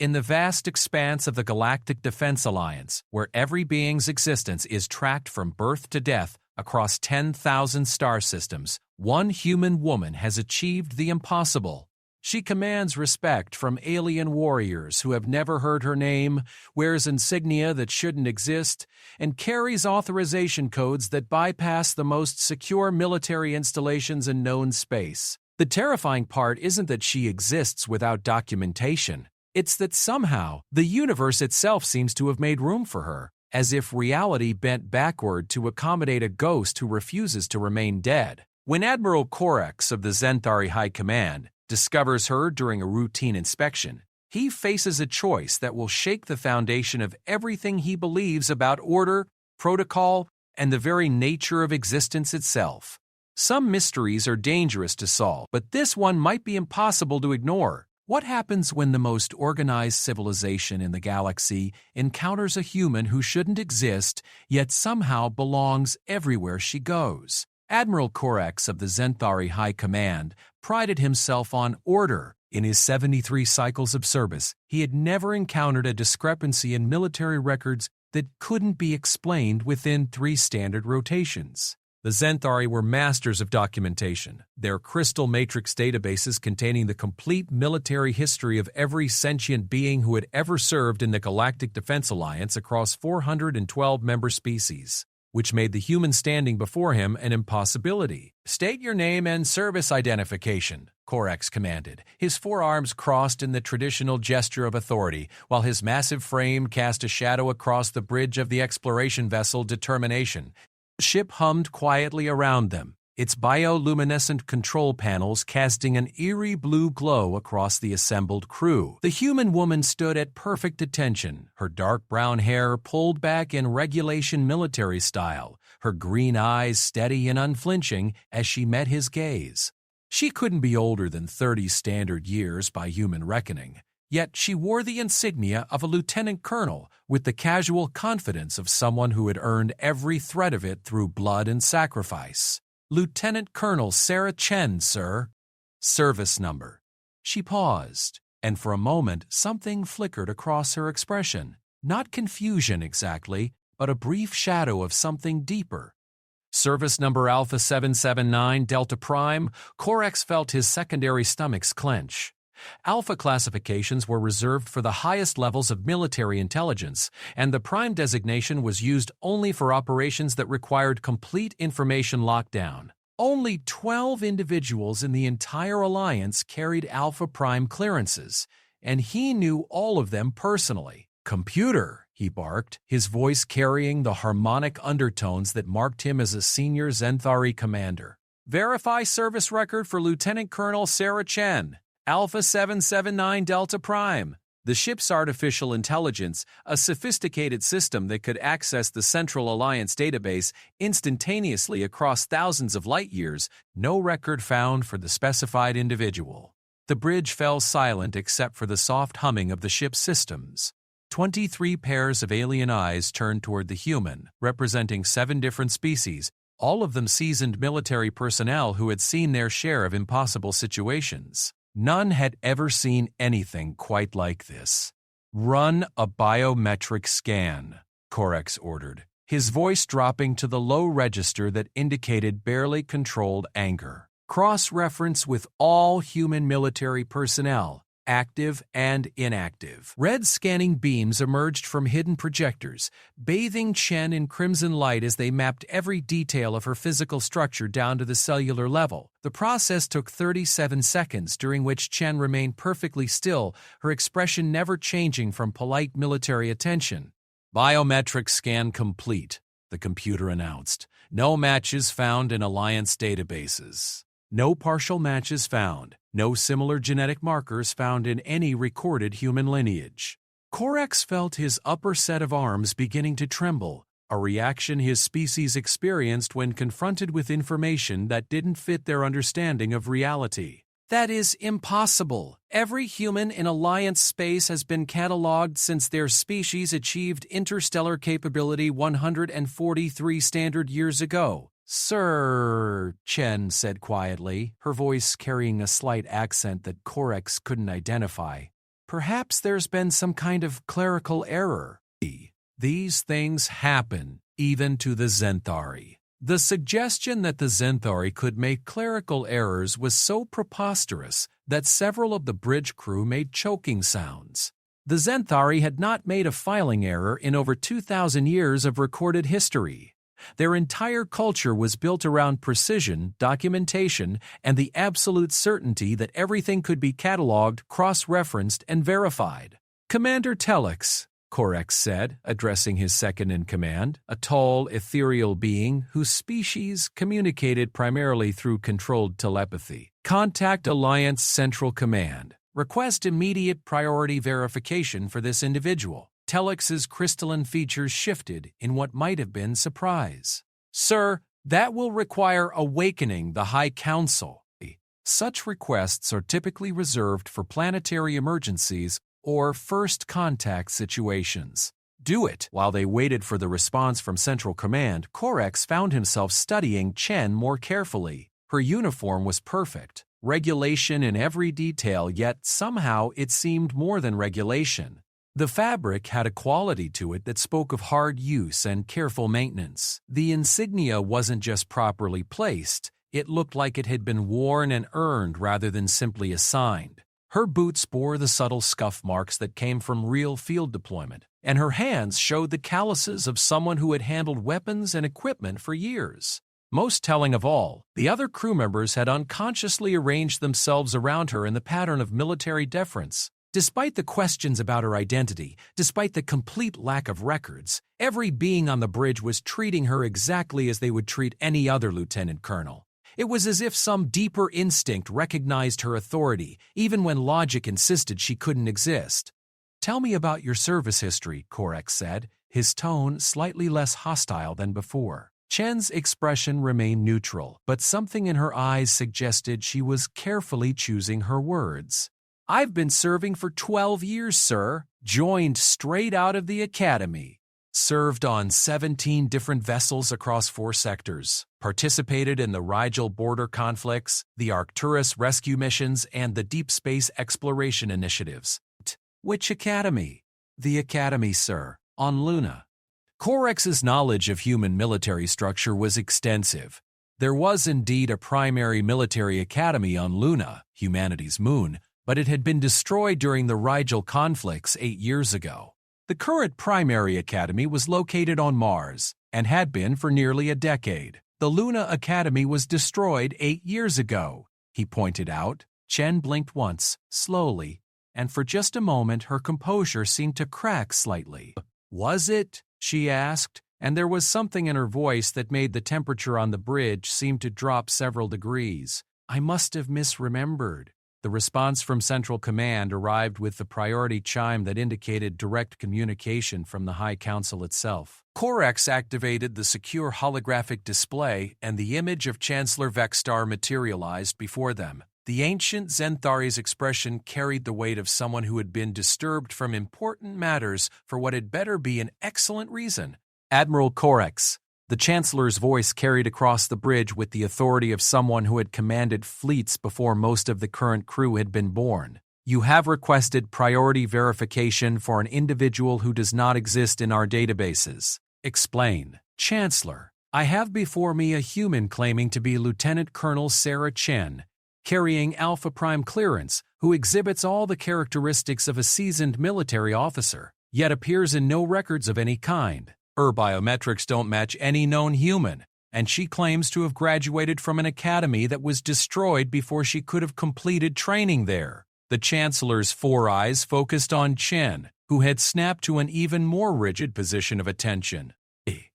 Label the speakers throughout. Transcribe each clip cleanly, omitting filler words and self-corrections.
Speaker 1: In the vast expanse of the Galactic Defense Alliance, where every being's existence is tracked from birth to death across 10,000 star systems, one human woman has achieved the impossible. She commands respect from alien warriors who have never heard her name, wears insignia that shouldn't exist, and carries authorization codes that bypass the most secure military installations in known space. The terrifying part isn't that she exists without documentation. It's that somehow the universe itself seems to have made room for her, as if reality bent backward to accommodate a ghost who refuses to remain dead. When Admiral Orcs of the Zenthari High Command discovers her during a routine inspection, he faces a choice that will shake the foundation of everything he believes about order, protocol, and the very nature of existence itself. Some mysteries are dangerous to solve, but this one might be impossible to ignore. What happens when the most organized civilization in the galaxy encounters a human who shouldn't exist, yet somehow belongs everywhere she goes? Admiral Orcs of the Zenthari High Command prided himself on order. In his 73 cycles of service, he had never encountered a discrepancy in military records that couldn't be explained within 3 standard rotations. The Zenthari were masters of documentation. Their crystal matrix databases containing the complete military history of every sentient being who had ever served in the Galactic Defense Alliance across 412 member species, which made the human standing before him an impossibility. "State your name and service identification," Orcs commanded, his forearms crossed in the traditional gesture of authority, while his massive frame cast a shadow across the bridge of the exploration vessel Determination. The ship hummed quietly around them, its bioluminescent control panels casting an eerie blue glow across the assembled crew. The human woman stood at perfect attention, her dark brown hair pulled back in regulation military style, her green eyes steady and unflinching as she met his gaze. She couldn't be older than 30 standard years by human reckoning. Yet she wore the insignia of a lieutenant colonel with the casual confidence of someone who had earned every thread of it through blood and sacrifice. "Lieutenant Colonel Sarah Chen, sir." "Service number." She paused, and for a moment something flickered across her expression. Not confusion exactly, but a brief shadow of something deeper. "Service number Alpha 779 Delta Prime." Orcs felt his secondary stomachs clench. Alpha classifications were reserved for the highest levels of military intelligence, and the Prime designation was used only for operations that required complete information lockdown. Only 12 individuals in the entire alliance carried Alpha Prime clearances, and he knew all of them personally. "Computer," he barked, his voice carrying the harmonic undertones that marked him as a senior Zenthari commander. "Verify service record for Lieutenant Colonel Sarah Chen. Alpha 779 Delta Prime." The ship's artificial intelligence, a sophisticated system that could access the Central Alliance database instantaneously across thousands of light years, no record found for the specified individual. The bridge fell silent except for the soft humming of the ship's systems. 23 pairs of alien eyes turned toward the human, representing 7 different species, all of them seasoned military personnel who had seen their share of impossible situations. None had ever seen anything quite like this. "Run a biometric scan," Orcs ordered, his voice dropping to the low register that indicated barely controlled anger. "Cross-reference with all human military personnel, active and inactive." Red scanning beams emerged from hidden projectors, bathing Chen in crimson light as they mapped every detail of her physical structure down to the cellular level. The process took 37 seconds, during which Chen remained perfectly still, her expression never changing from polite military attention. "Biometric scan complete," the computer announced. "No matches found in Alliance databases. No partial matches found. No similar genetic markers found in any recorded human lineage." Orcs felt his upper set of arms beginning to tremble, a reaction his species experienced when confronted with information that didn't fit their understanding of reality. "That is impossible. Every human in Alliance space has been catalogued since their species achieved interstellar capability 143 standard years ago." "Sir," Chen said quietly, her voice carrying a slight accent that Orcs couldn't identify. Perhaps there's been some kind of clerical error. These things happen, even to the Zenthari. The suggestion that the Zenthari could make clerical errors was so preposterous that several of the bridge crew made choking sounds. The Zenthari had not made a filing error in over 2,000 years of recorded history. Their entire culture was built around precision, documentation, and the absolute certainty that everything could be cataloged, cross-referenced, and verified. "Commander Telex," Corex said, addressing his second-in-command, a tall, ethereal being whose species communicated primarily through controlled telepathy. "Contact Alliance Central Command. Request immediate priority verification for this individual." Telex's crystalline features shifted in what might have been surprise. "Sir, that will require awakening the High Council." Such requests are typically reserved for planetary emergencies or first contact situations. Do it. While they waited for the response from Central Command, Corex found himself studying Chen more carefully. Her uniform was perfect, regulation in every detail, yet somehow it seemed more than regulation. The fabric had a quality to it that spoke of hard use and careful maintenance. The insignia wasn't just properly placed, it looked like it had been worn and earned rather than simply assigned. Her boots bore the subtle scuff marks that came from real field deployment, and her hands showed the calluses of someone who had handled weapons and equipment for years. Most telling of all, the other crew members had unconsciously arranged themselves around her in the pattern of military deference. Despite the questions about her identity, despite the complete lack of records, every being on the bridge was treating her exactly as they would treat any other lieutenant colonel. It was as if some deeper instinct recognized her authority, even when logic insisted she couldn't exist. "Tell me about your service history," Corex said, his tone slightly less hostile than before. Chen's expression remained neutral, but something in her eyes suggested she was carefully choosing her words. "I've been serving for 12 years, sir. Joined straight out of the academy. Served on 17 different vessels across 4 sectors. Participated in the Rigel border conflicts, the Arcturus rescue missions, and the deep space exploration initiatives." "Which academy?" "The academy, sir. On Luna." Corex's knowledge of human military structure was extensive. There was indeed a primary military academy on Luna, humanity's moon, but it had been destroyed during the Rigel conflicts 8 years ago. The current primary academy was located on Mars, and had been for nearly a decade. The Luna Academy was destroyed 8 years ago, he pointed out. Chen blinked once, slowly, and for just a moment her composure seemed to crack slightly. "Was it?" she asked, and there was something in her voice that made the temperature on the bridge seem to drop several degrees. "I must have misremembered." The response from Central Command arrived with the priority chime that indicated direct communication from the High Council itself. Corex activated the secure holographic display, and the image of Chancellor Vexstar materialized before them. The ancient Zenthari's expression carried the weight of someone who had been disturbed from important matters for what had better be an excellent reason. "Admiral Corex." The Chancellor's voice carried across the bridge with the authority of someone who had commanded fleets before most of the current crew had been born. "You have requested priority verification for an individual who does not exist in our databases." "Explain." "Chancellor, I have before me a human claiming to be Lieutenant Colonel Sarah Chen, carrying Alpha Prime clearance, who exhibits all the characteristics of a seasoned military officer, yet appears in no records of any kind. Her biometrics don't match any known human, and she claims to have graduated from an academy that was destroyed before she could have completed training there." The Chancellor's 4 eyes focused on Chen, who had snapped to an even more rigid position of attention.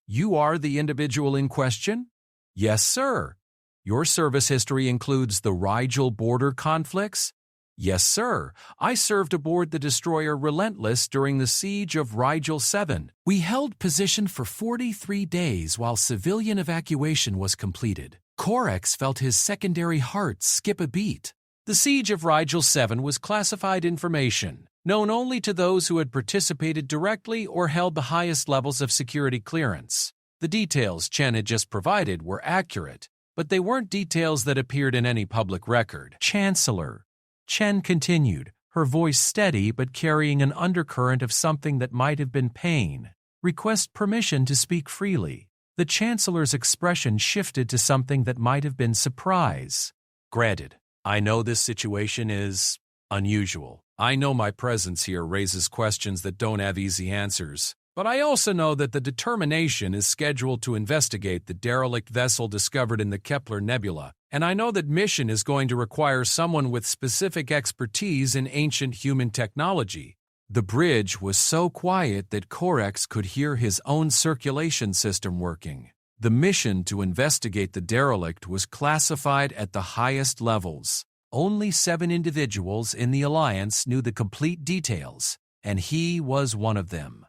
Speaker 1: "You are the individual in question?" "Yes, sir." "Your service history includes the Rigel border conflicts?" "Yes, sir. I served aboard the destroyer Relentless during the siege of Rigel 7. We held position for 43 days while civilian evacuation was completed." Corex felt his secondary heart skip a beat. "The siege of Rigel 7 was classified information, known only to those who had participated directly or held the highest levels of security clearance. The details Chen had just provided were accurate, but they weren't details that appeared in any public record." "Chancellor," Chen continued, her voice steady but carrying an undercurrent of something that might have been pain. "Request permission to speak freely." The Chancellor's expression shifted to something that might have been surprise. "Granted, I know this situation is unusual. I know my presence here raises questions that don't have easy answers. But I also know that the Determination is scheduled to investigate the derelict vessel discovered in the Kepler Nebula, and I know that mission is going to require someone with specific expertise in ancient human technology." The bridge was so quiet that Corex could hear his own circulation system working. The mission to investigate the derelict was classified at the highest levels. Only 7 individuals in the Alliance knew the complete details, and he was one of them.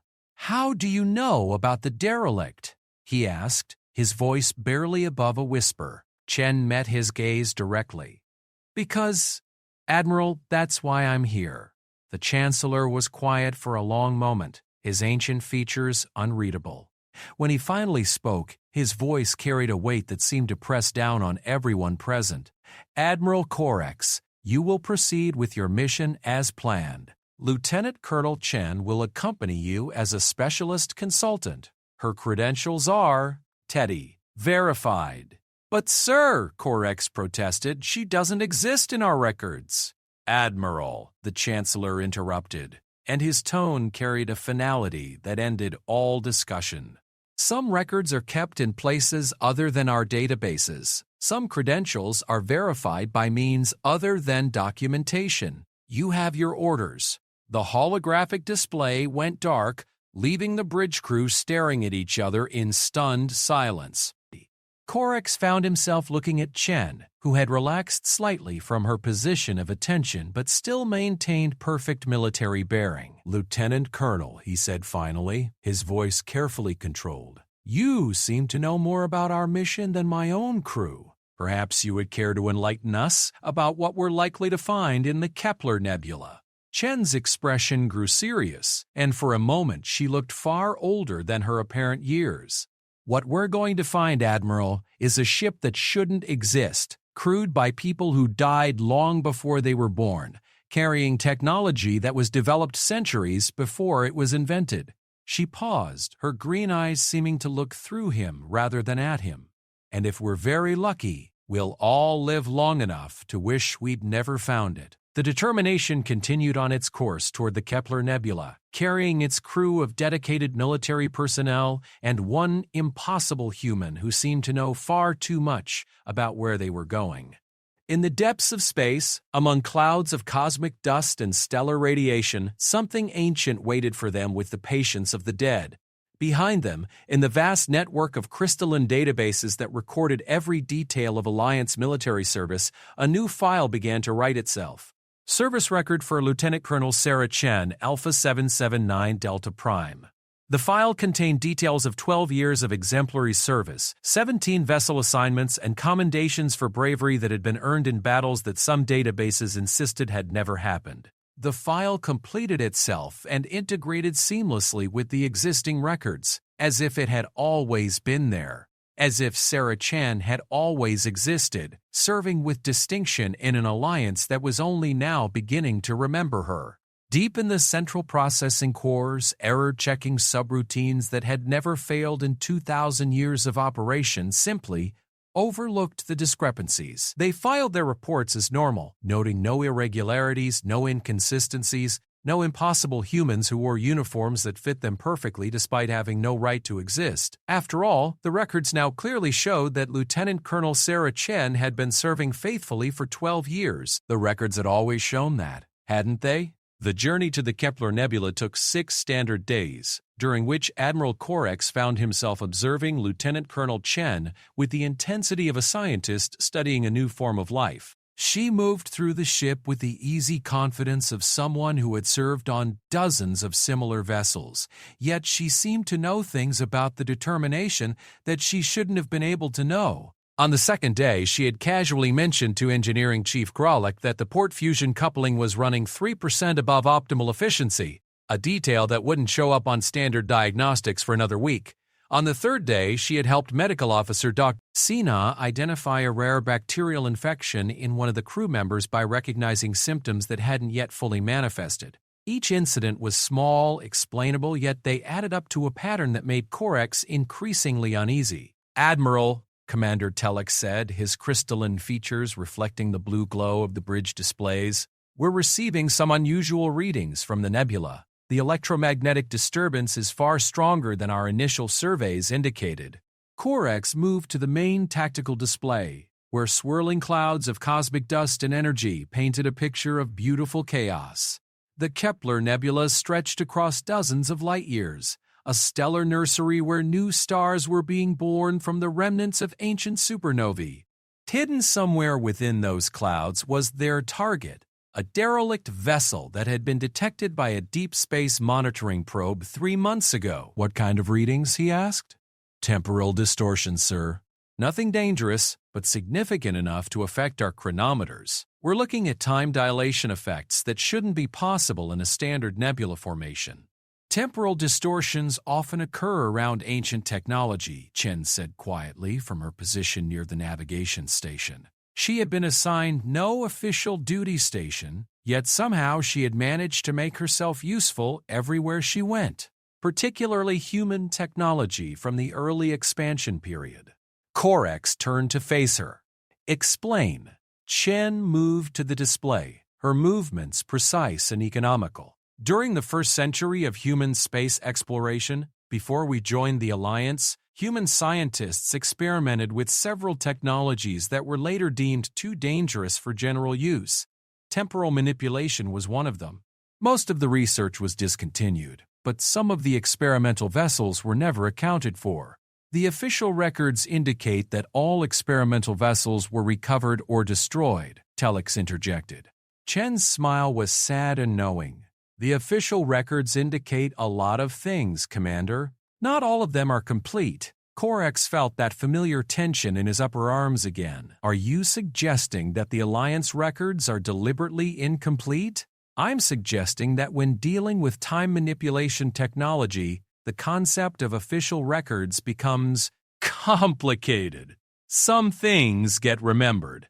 Speaker 1: "How do you know about the derelict?" he asked, his voice barely above a whisper. Chen met his gaze directly. "Because, Admiral, that's why I'm here." The Chancellor was quiet for a long moment, his ancient features unreadable. When he finally spoke, his voice carried a weight that seemed to press down on everyone present. "Admiral Corex, you will proceed with your mission as planned. Lieutenant Colonel Chen will accompany you as a specialist consultant. Her credentials are Teddy, verified." "But sir," Corex protested, "she doesn't exist in our records." "Admiral," the Chancellor interrupted, and his tone carried a finality that ended all discussion. "Some records are kept in places other than our databases. Some credentials are verified by means other than documentation. You have your orders." The holographic display went dark, leaving the bridge crew staring at each other in stunned silence. Corex found himself looking at Chen, who had relaxed slightly from her position of attention but still maintained perfect military bearing. "Lieutenant Colonel," he said finally, his voice carefully controlled, "you seem to know more about our mission than my own crew. Perhaps you would care to enlighten us about what we're likely to find in the Kepler Nebula." Chen's expression grew serious, and for a moment she looked far older than her apparent years. "What we're going to find, Admiral, is a ship that shouldn't exist, crewed by people who died long before they were born, carrying technology that was developed centuries before it was invented." She paused, her green eyes seeming to look through him rather than at him. "And if we're very lucky, we'll all live long enough to wish we'd never found it." The Determination continued on its course toward the Kepler Nebula, carrying its crew of dedicated military personnel and one impossible human who seemed to know far too much about where they were going. In the depths of space, among clouds of cosmic dust and stellar radiation, something ancient waited for them with the patience of the dead. Behind them, in the vast network of crystalline databases that recorded every detail of Alliance military service, a new file began to write itself. Service record for Lieutenant Colonel Sarah Chen, Alpha 779 Delta Prime. The file contained details of 12 years of exemplary service, 17 vessel assignments, and commendations for bravery that had been earned in battles that some databases insisted had never happened. The file completed itself and integrated seamlessly with the existing records, as if it had always been there. As if Sarah Chen had always existed, serving with distinction in an alliance that was only now beginning to remember her. Deep in the central processing cores, error-checking subroutines that had never failed in 2,000 years of operation simply overlooked the discrepancies. They filed their reports as normal, noting no irregularities, no inconsistencies, no impossible humans who wore uniforms that fit them perfectly despite having no right to exist. After all, the records now clearly showed that Lieutenant Colonel Sarah Chen had been serving faithfully for 12 years. The records had always shown that, hadn't they? The journey to the Kepler Nebula took 6 standard days, during which Admiral Corex found himself observing Lieutenant Colonel Chen with the intensity of a scientist studying a new form of life. She moved through the ship with the easy confidence of someone who had served on dozens of similar vessels, yet she seemed to know things about the Determination that she shouldn't have been able to know. On the second day, she had casually mentioned to Engineering Chief Grolick that the port fusion coupling was running 3% above optimal efficiency, a detail that wouldn't show up on standard diagnostics for another week. On the third day, she had helped medical officer Dr. Sina identify a rare bacterial infection in one of the crew members by recognizing symptoms that hadn't yet fully manifested. Each incident was small, explainable, yet they added up to a pattern that made Orcs increasingly uneasy. "Admiral," Commander Telek said, his crystalline features reflecting the blue glow of the bridge displays, "we're receiving some unusual readings from the nebula. The electromagnetic disturbance is far stronger than our initial surveys indicated." Orcs moved to the main tactical display, where swirling clouds of cosmic dust and energy painted a picture of beautiful chaos. The Kepler Nebula stretched across dozens of light-years, a stellar nursery where new stars were being born from the remnants of ancient supernovae. Hidden somewhere within those clouds was their target, a derelict vessel that had been detected by a deep space monitoring probe 3 months ago. "What kind of readings?" he asked. "Temporal distortion, sir. Nothing dangerous, but significant enough to affect our chronometers. We're looking at time dilation effects that shouldn't be possible in a standard nebula formation." "Temporal distortions often occur around ancient technology," Chen said quietly from her position near the navigation station. She had been assigned no official duty station, yet somehow she had managed to make herself useful everywhere she went, particularly human technology from the early expansion period. Orcs turned to face her. "Explain." Chen moved to the display, her movements precise and economical. "During the first century of human space exploration, before we joined the Alliance, human scientists experimented with several technologies that were later deemed too dangerous for general use. Temporal manipulation was one of them. Most of the research was discontinued, but some of the experimental vessels were never accounted for. The official records indicate that all experimental vessels were recovered or destroyed," Telex interjected. Chen's smile was sad and knowing. "The official records indicate a lot of things, Commander. Not all of them are complete." Orcs felt that familiar tension in his upper arms again. "Are you suggesting that the Alliance records are deliberately incomplete?" "I'm suggesting that when dealing with time manipulation technology, the concept of official records becomes complicated. Some things get remembered.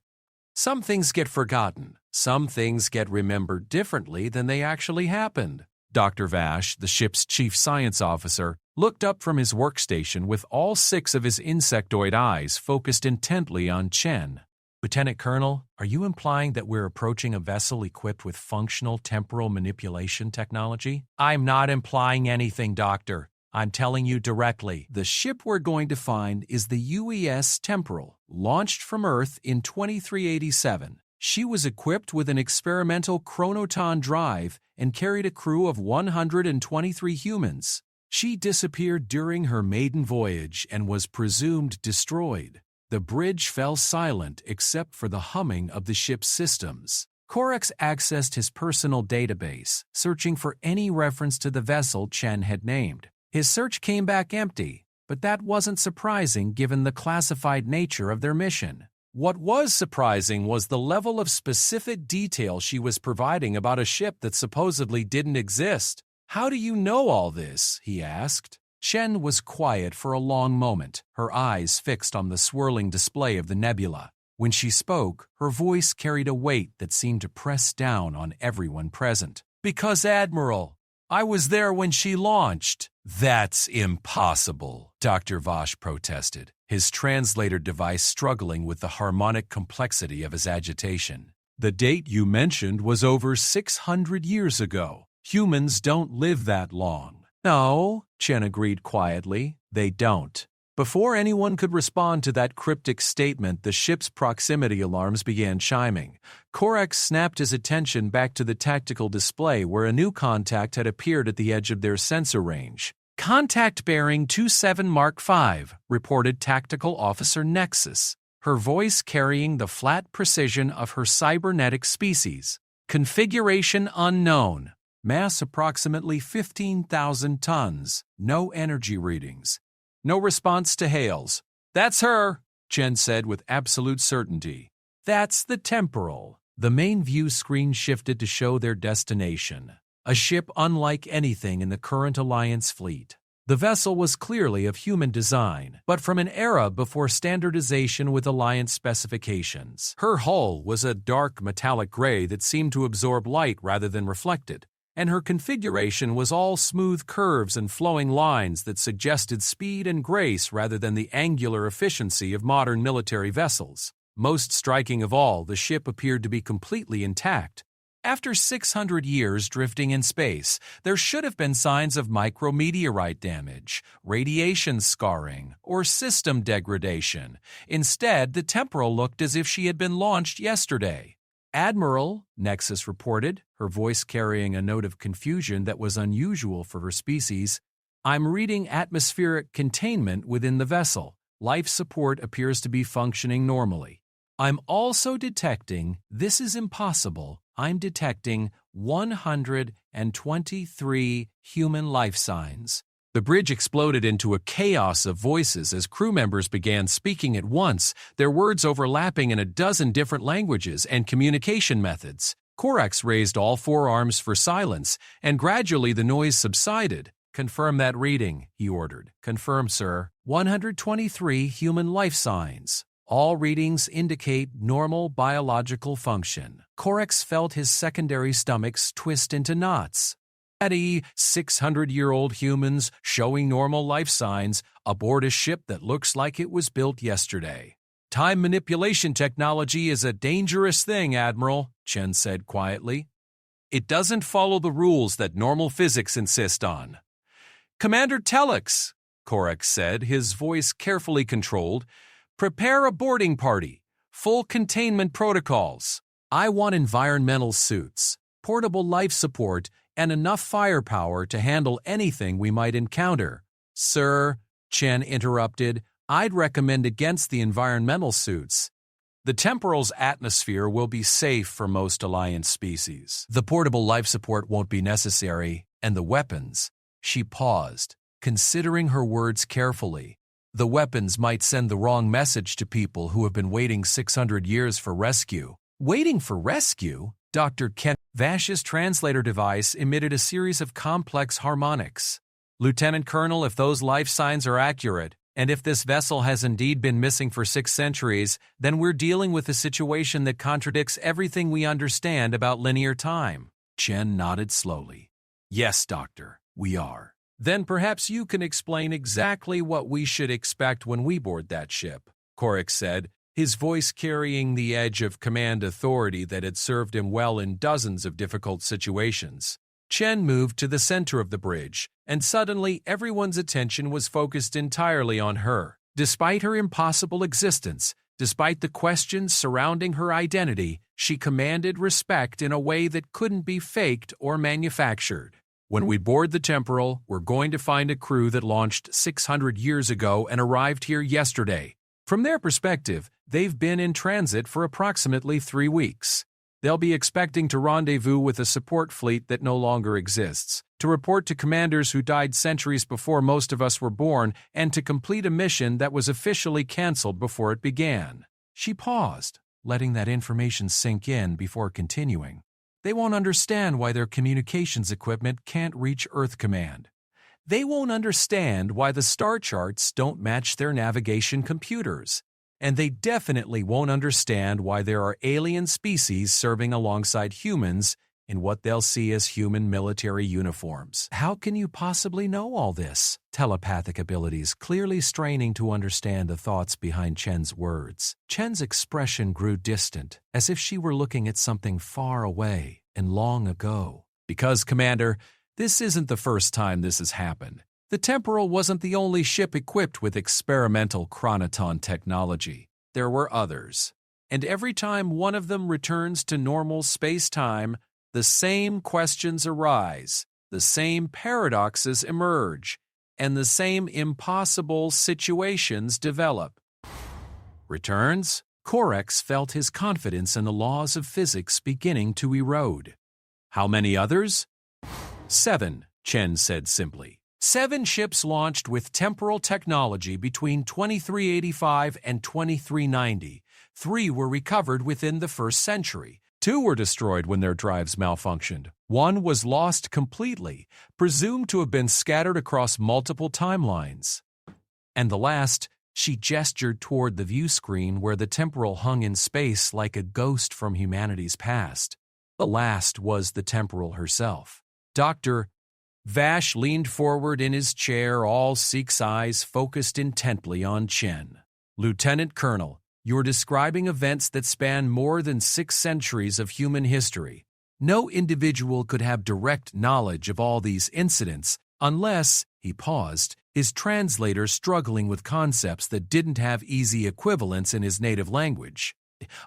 Speaker 1: Some things get forgotten. Some things get remembered differently than they actually happened." Dr. Vash, the ship's chief science officer, looked up from his workstation with all 6 of his insectoid eyes focused intently on Chen. "Lieutenant Colonel, are you implying that we're approaching a vessel equipped with functional temporal manipulation technology?" "I'm not implying anything, Doctor. I'm telling you directly. The ship we're going to find is the UES Temporal, launched from Earth in 2387. She was equipped with an experimental chronoton drive and carried a crew of 123 humans. She disappeared during her maiden voyage and was presumed destroyed. The bridge fell silent except for the humming of the ship's systems." Orcs accessed his personal database, searching for any reference to the vessel Chen had named. His search came back empty, but that wasn't surprising given the classified nature of their mission. What was surprising was the level of specific detail she was providing about a ship that supposedly didn't exist. "How do you know all this?" he asked. Chen was quiet for a long moment, her eyes fixed on the swirling display of the nebula. When she spoke, her voice carried a weight that seemed to press down on everyone present. "Because, Admiral, I was there when she launched." "That's impossible," Dr. Vosh protested, his translator device struggling with the harmonic complexity of his agitation. "The date you mentioned was over 600 years ago. Humans don't live that long." "No," Chen agreed quietly, "they don't." Before anyone could respond to that cryptic statement, the ship's proximity alarms began chiming. Orcs snapped his attention back to the tactical display where a new contact had appeared at the edge of their sensor range. "Contact bearing 27 Mark V, reported Tactical Officer Nexus, her voice carrying the flat precision of her cybernetic species. Configuration unknown. Mass approximately 15,000 tons. No energy readings. No response to hails." "That's her," Chen said with absolute certainty. "That's the Temporal." The main view screen shifted to show their destination, a ship unlike anything in the current Alliance fleet. The vessel was clearly of human design, but from an era before standardization with Alliance specifications. Her hull was a dark metallic gray that seemed to absorb light rather than reflect it, and her configuration was all smooth curves and flowing lines that suggested speed and grace rather than the angular efficiency of modern military vessels. Most striking of all, the ship appeared to be completely intact. After 600 years drifting in space, there should have been signs of micrometeorite damage, radiation scarring, or system degradation. Instead, the temporal looked as if she had been launched yesterday. "Admiral," Nexus reported, her voice carrying a note of confusion that was unusual for her species, "I'm reading atmospheric containment within the vessel. Life support appears to be functioning normally. I'm also detecting, this is impossible, I'm detecting 123 human life signs." The bridge exploded into a chaos of voices as crew members began speaking at once, their words overlapping in a dozen different languages and communication methods. Corax raised all four arms for silence, and gradually the noise subsided. "Confirm that reading," he ordered. "Confirm, sir. 123 human life signs. All readings indicate normal biological function." Corax felt his secondary stomachs twist into knots. 600-year-old humans showing normal life signs aboard a ship that looks like it was built yesterday. "Time manipulation technology is a dangerous thing, Admiral," Chen said quietly. "It doesn't follow the rules that normal physics insist on." "Commander Telex," Corax said, his voice carefully controlled, "prepare a boarding party. Full containment protocols. I want environmental suits, portable life support, and enough firepower to handle anything we might encounter." "Sir," Chen interrupted, "I'd recommend against the environmental suits. The temporal's atmosphere will be safe for most Alliance species. The portable life support won't be necessary, and the weapons." She paused, considering her words carefully. "The weapons might send the wrong message to people who have been waiting 600 years for rescue." "Waiting for rescue?" Dr. Kent Vash's translator device emitted a series of complex harmonics. "Lieutenant Colonel, if those life signs are accurate, and if this vessel has indeed been missing for 6 centuries, then we're dealing with a situation that contradicts everything we understand about linear time." Chen nodded slowly. "Yes, Doctor, we are." "Then perhaps you can explain exactly what we should expect when we board that ship," Corax said, his voice carrying the edge of command authority that had served him well in dozens of difficult situations. Chen moved to the center of the bridge, and suddenly everyone's attention was focused entirely on her. Despite her impossible existence, despite the questions surrounding her identity, she commanded respect in a way that couldn't be faked or manufactured. "When we board the Temporal, we're going to find a crew that launched 600 years ago and arrived here yesterday. From their perspective, they've been in transit for approximately 3 weeks. They'll be expecting to rendezvous with a support fleet that no longer exists, to report to commanders who died centuries before most of us were born, and to complete a mission that was officially canceled before it began." She paused, letting that information sink in before continuing. "They won't understand why their communications equipment can't reach Earth Command. They won't understand why the star charts don't match their navigation computers. And they definitely won't understand why there are alien species serving alongside humans in what they'll see as human military uniforms." "How can you possibly know all this?" Telepathic abilities clearly straining to understand the thoughts behind Chen's words. Chen's expression grew distant, as if she were looking at something far away and long ago. "Because, Commander, this isn't the first time this has happened. The Temporal wasn't the only ship equipped with experimental chronoton technology. There were others. And every time one of them returns to normal space-time, the same questions arise, the same paradoxes emerge, and the same impossible situations develop." "Returns?" Corax felt his confidence in the laws of physics beginning to erode. "How many others?" 7, Chen said simply. 7 ships launched with temporal technology between 2385 and 2390. 3 were recovered within the first century. Two were destroyed when their drives malfunctioned. One was lost completely, presumed to have been scattered across multiple timelines. And the last, she gestured toward the view screen where the temporal hung in space like a ghost from humanity's past. The last was the temporal herself. Dr. Vash leaned forward in his chair, all Sik's eyes focused intently on Chen. Lieutenant Colonel, you're describing events that span more than 6 centuries of human history. No individual could have direct knowledge of all these incidents unless, he paused, his translator struggling with concepts that didn't have easy equivalents in his native language.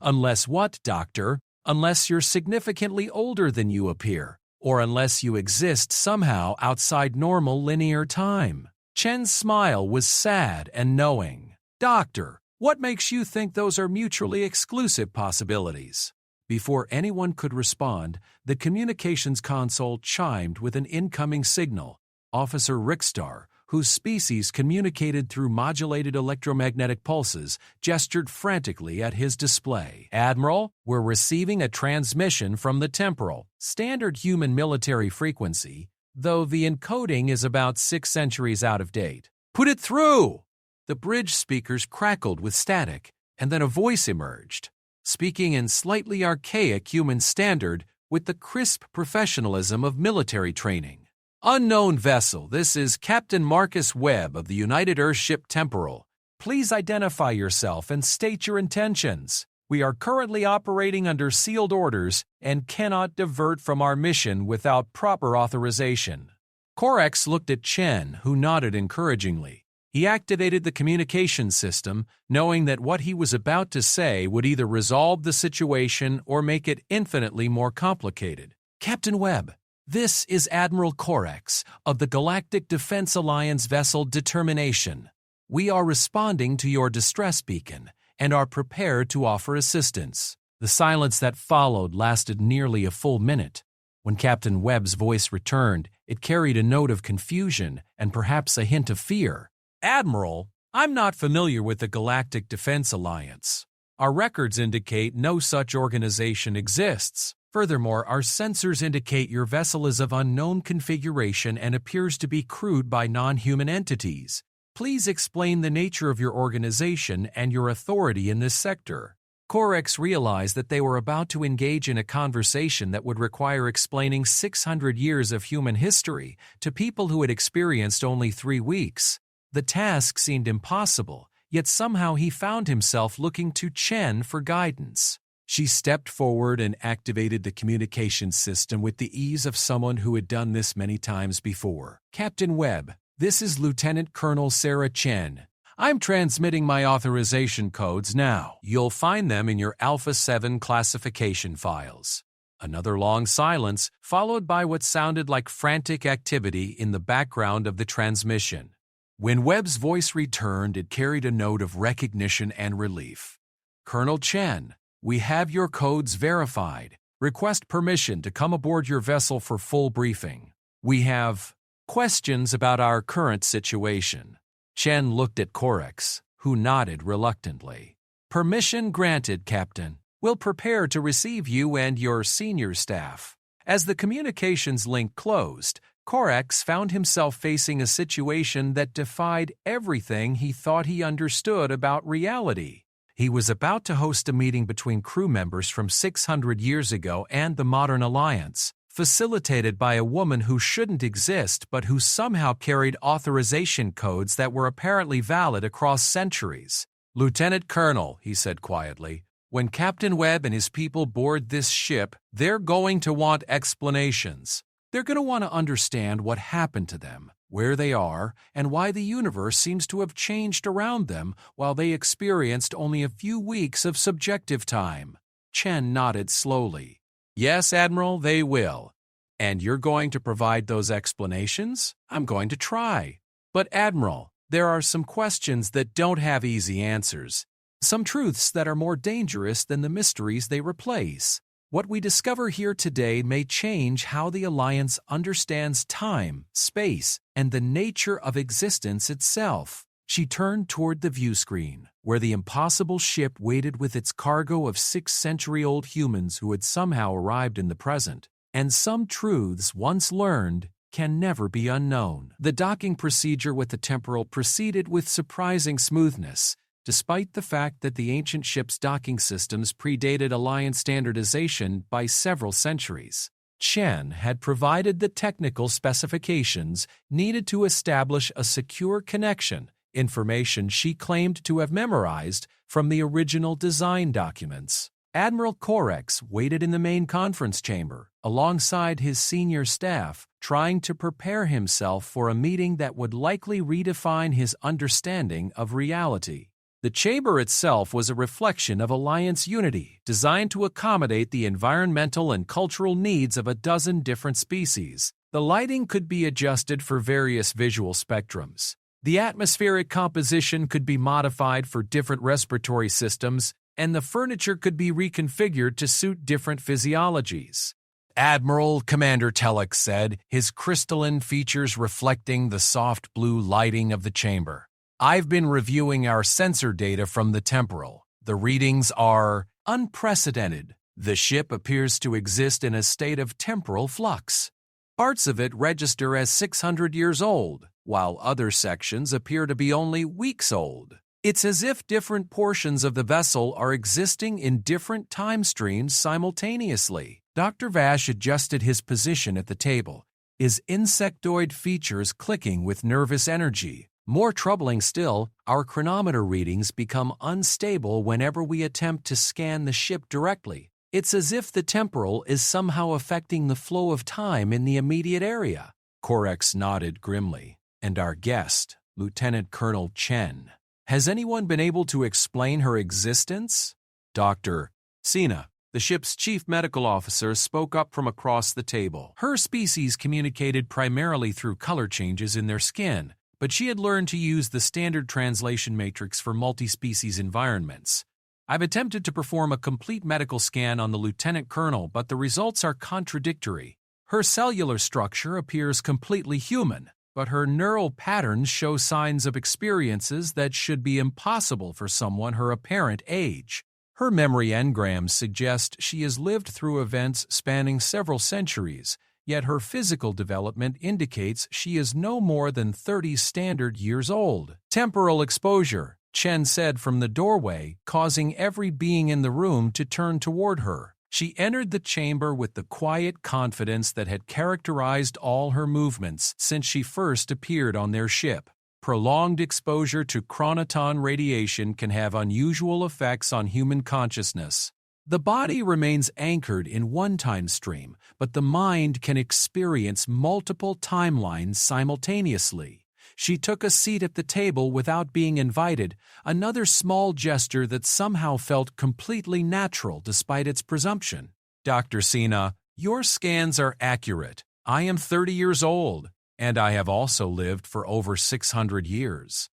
Speaker 1: Unless what, Doctor? Unless you're significantly older than you appear, or unless you exist somehow outside normal linear time. Chen's smile was sad and knowing. Doctor, what makes you think those are mutually exclusive possibilities? Before anyone could respond, the communications console chimed with an incoming signal. Officer Rickstar, whose species communicated through modulated electromagnetic pulses, gestured frantically at his display. Admiral, we're receiving a transmission from the temporal, standard human military frequency, though the encoding is about 6 centuries out of date. Put it through! The bridge speakers crackled with static, and then a voice emerged, speaking in slightly archaic human standard with the crisp professionalism of military training. Unknown vessel, this is Captain Marcus Webb of the United Earthship Temporal. Please identify yourself and state your intentions. We are currently operating under sealed orders and cannot divert from our mission without proper authorization. Corex looked at Chen, who nodded encouragingly. He activated the communication system, knowing that what he was about to say would either resolve the situation or make it infinitely more complicated. Captain Webb, this is Admiral Corex of the Galactic Defense Alliance vessel Determination. We are responding to your distress beacon and are prepared to offer assistance. The silence that followed lasted nearly a full minute. When Captain Webb's voice returned, it carried a note of confusion and perhaps a hint of fear. Admiral, I'm not familiar with the Galactic Defense Alliance. Our records indicate no such organization exists. Furthermore, our sensors indicate your vessel is of unknown configuration and appears to be crewed by non-human entities. Please explain the nature of your organization and your authority in this sector. Corex realized that they were about to engage in a conversation that would require explaining 600 years of human history to people who had experienced only 3 weeks. The task seemed impossible, yet somehow he found himself looking to Chen for guidance. She stepped forward and activated the communication system with the ease of someone who had done this many times before. Captain Webb, this is Lieutenant Colonel Sarah Chen. I'm transmitting my authorization codes now. You'll find them in your Alpha 7 classification files. Another long silence, followed by what sounded like frantic activity in the background of the transmission. When Webb's voice returned, it carried a note of recognition and relief. Colonel Chen, we have your codes verified. Request permission to come aboard your vessel for full briefing. We have questions about our current situation. Chen looked at Corex, who nodded reluctantly. Permission granted, Captain. We'll prepare to receive you and your senior staff. As the communications link closed, Corex found himself facing a situation that defied everything he thought he understood about reality. He was about to host a meeting between crew members from 600 years ago and the modern alliance, facilitated by a woman who shouldn't exist but who somehow carried authorization codes that were apparently valid across centuries. Lieutenant Colonel, he said quietly, when Captain Webb and his people board this ship, they're going to want explanations. They're going to want to understand what happened to them, where they are, and why the universe seems to have changed around them while they experienced only a few weeks of subjective time. Chen nodded slowly. Yes, Admiral, they will. And you're going to provide those explanations? I'm going to try. But Admiral, there are some questions that don't have easy answers. Some truths that are more dangerous than the mysteries they replace. What we discover here today may change how the Alliance understands time, space, and the nature of existence itself. She turned toward the view screen, where where the impossible ship waited with its cargo of 6th-century-old humans who had somehow arrived in the present. And some truths once learned can never be unknown. The docking procedure with the temporal proceeded with surprising smoothness, despite the fact that the ancient ship's docking systems predated Alliance standardization by several centuries. Chen had provided the technical specifications needed to establish a secure connection, information she claimed to have memorized from the original design documents. Admiral Orcs waited in the main conference chamber, alongside his senior staff, trying to prepare himself for a meeting that would likely redefine his understanding of reality. The chamber itself was a reflection of Alliance unity, designed to accommodate the environmental and cultural needs of a dozen different species. The lighting could be adjusted for various visual spectrums. The atmospheric composition could be modified for different respiratory systems, and the furniture could be reconfigured to suit different physiologies. Admiral Commander Telek said, his crystalline features reflecting the soft blue lighting of the chamber. I've been reviewing our sensor data from the temporal. The readings are unprecedented. The ship appears to exist in a state of temporal flux. Parts of it register as 600 years old, while other sections appear to be only weeks old. It's as if different portions of the vessel are existing in different time streams simultaneously. Dr. Vash adjusted his position at the table, his insectoid features clicking with nervous energy. More troubling still, our chronometer readings become unstable whenever we attempt to scan the ship directly. It's as if the temporal is somehow affecting the flow of time in the immediate area. Korex nodded grimly. And our guest, Lieutenant Colonel Chen. Has anyone been able to explain her existence? Dr. Sina, the ship's chief medical officer, spoke up from across the table. Her species communicated primarily through color changes in their skin, but she had learned to use the standard translation matrix for multi-species environments. I've attempted to perform a complete medical scan on the lieutenant colonel, but the results are contradictory. Her cellular structure appears completely human, but her neural patterns show signs of experiences that should be impossible for someone her apparent age. Her memory engrams suggest she has lived through events spanning several centuries, yet her physical development indicates she is no more than 30 standard years old. Temporal exposure, Chen said from the doorway, causing every being in the room to turn toward her. She entered the chamber with the quiet confidence that had characterized all her movements since she first appeared on their ship. Prolonged exposure to chronoton radiation can have unusual effects on human consciousness. The body remains anchored in one time stream, but the mind can experience multiple timelines simultaneously. She took a seat at the table without being invited, another small gesture that somehow felt completely natural despite its presumption. Dr. Sina, your scans are accurate. I am 30 years old, and I have also lived for over 600 years.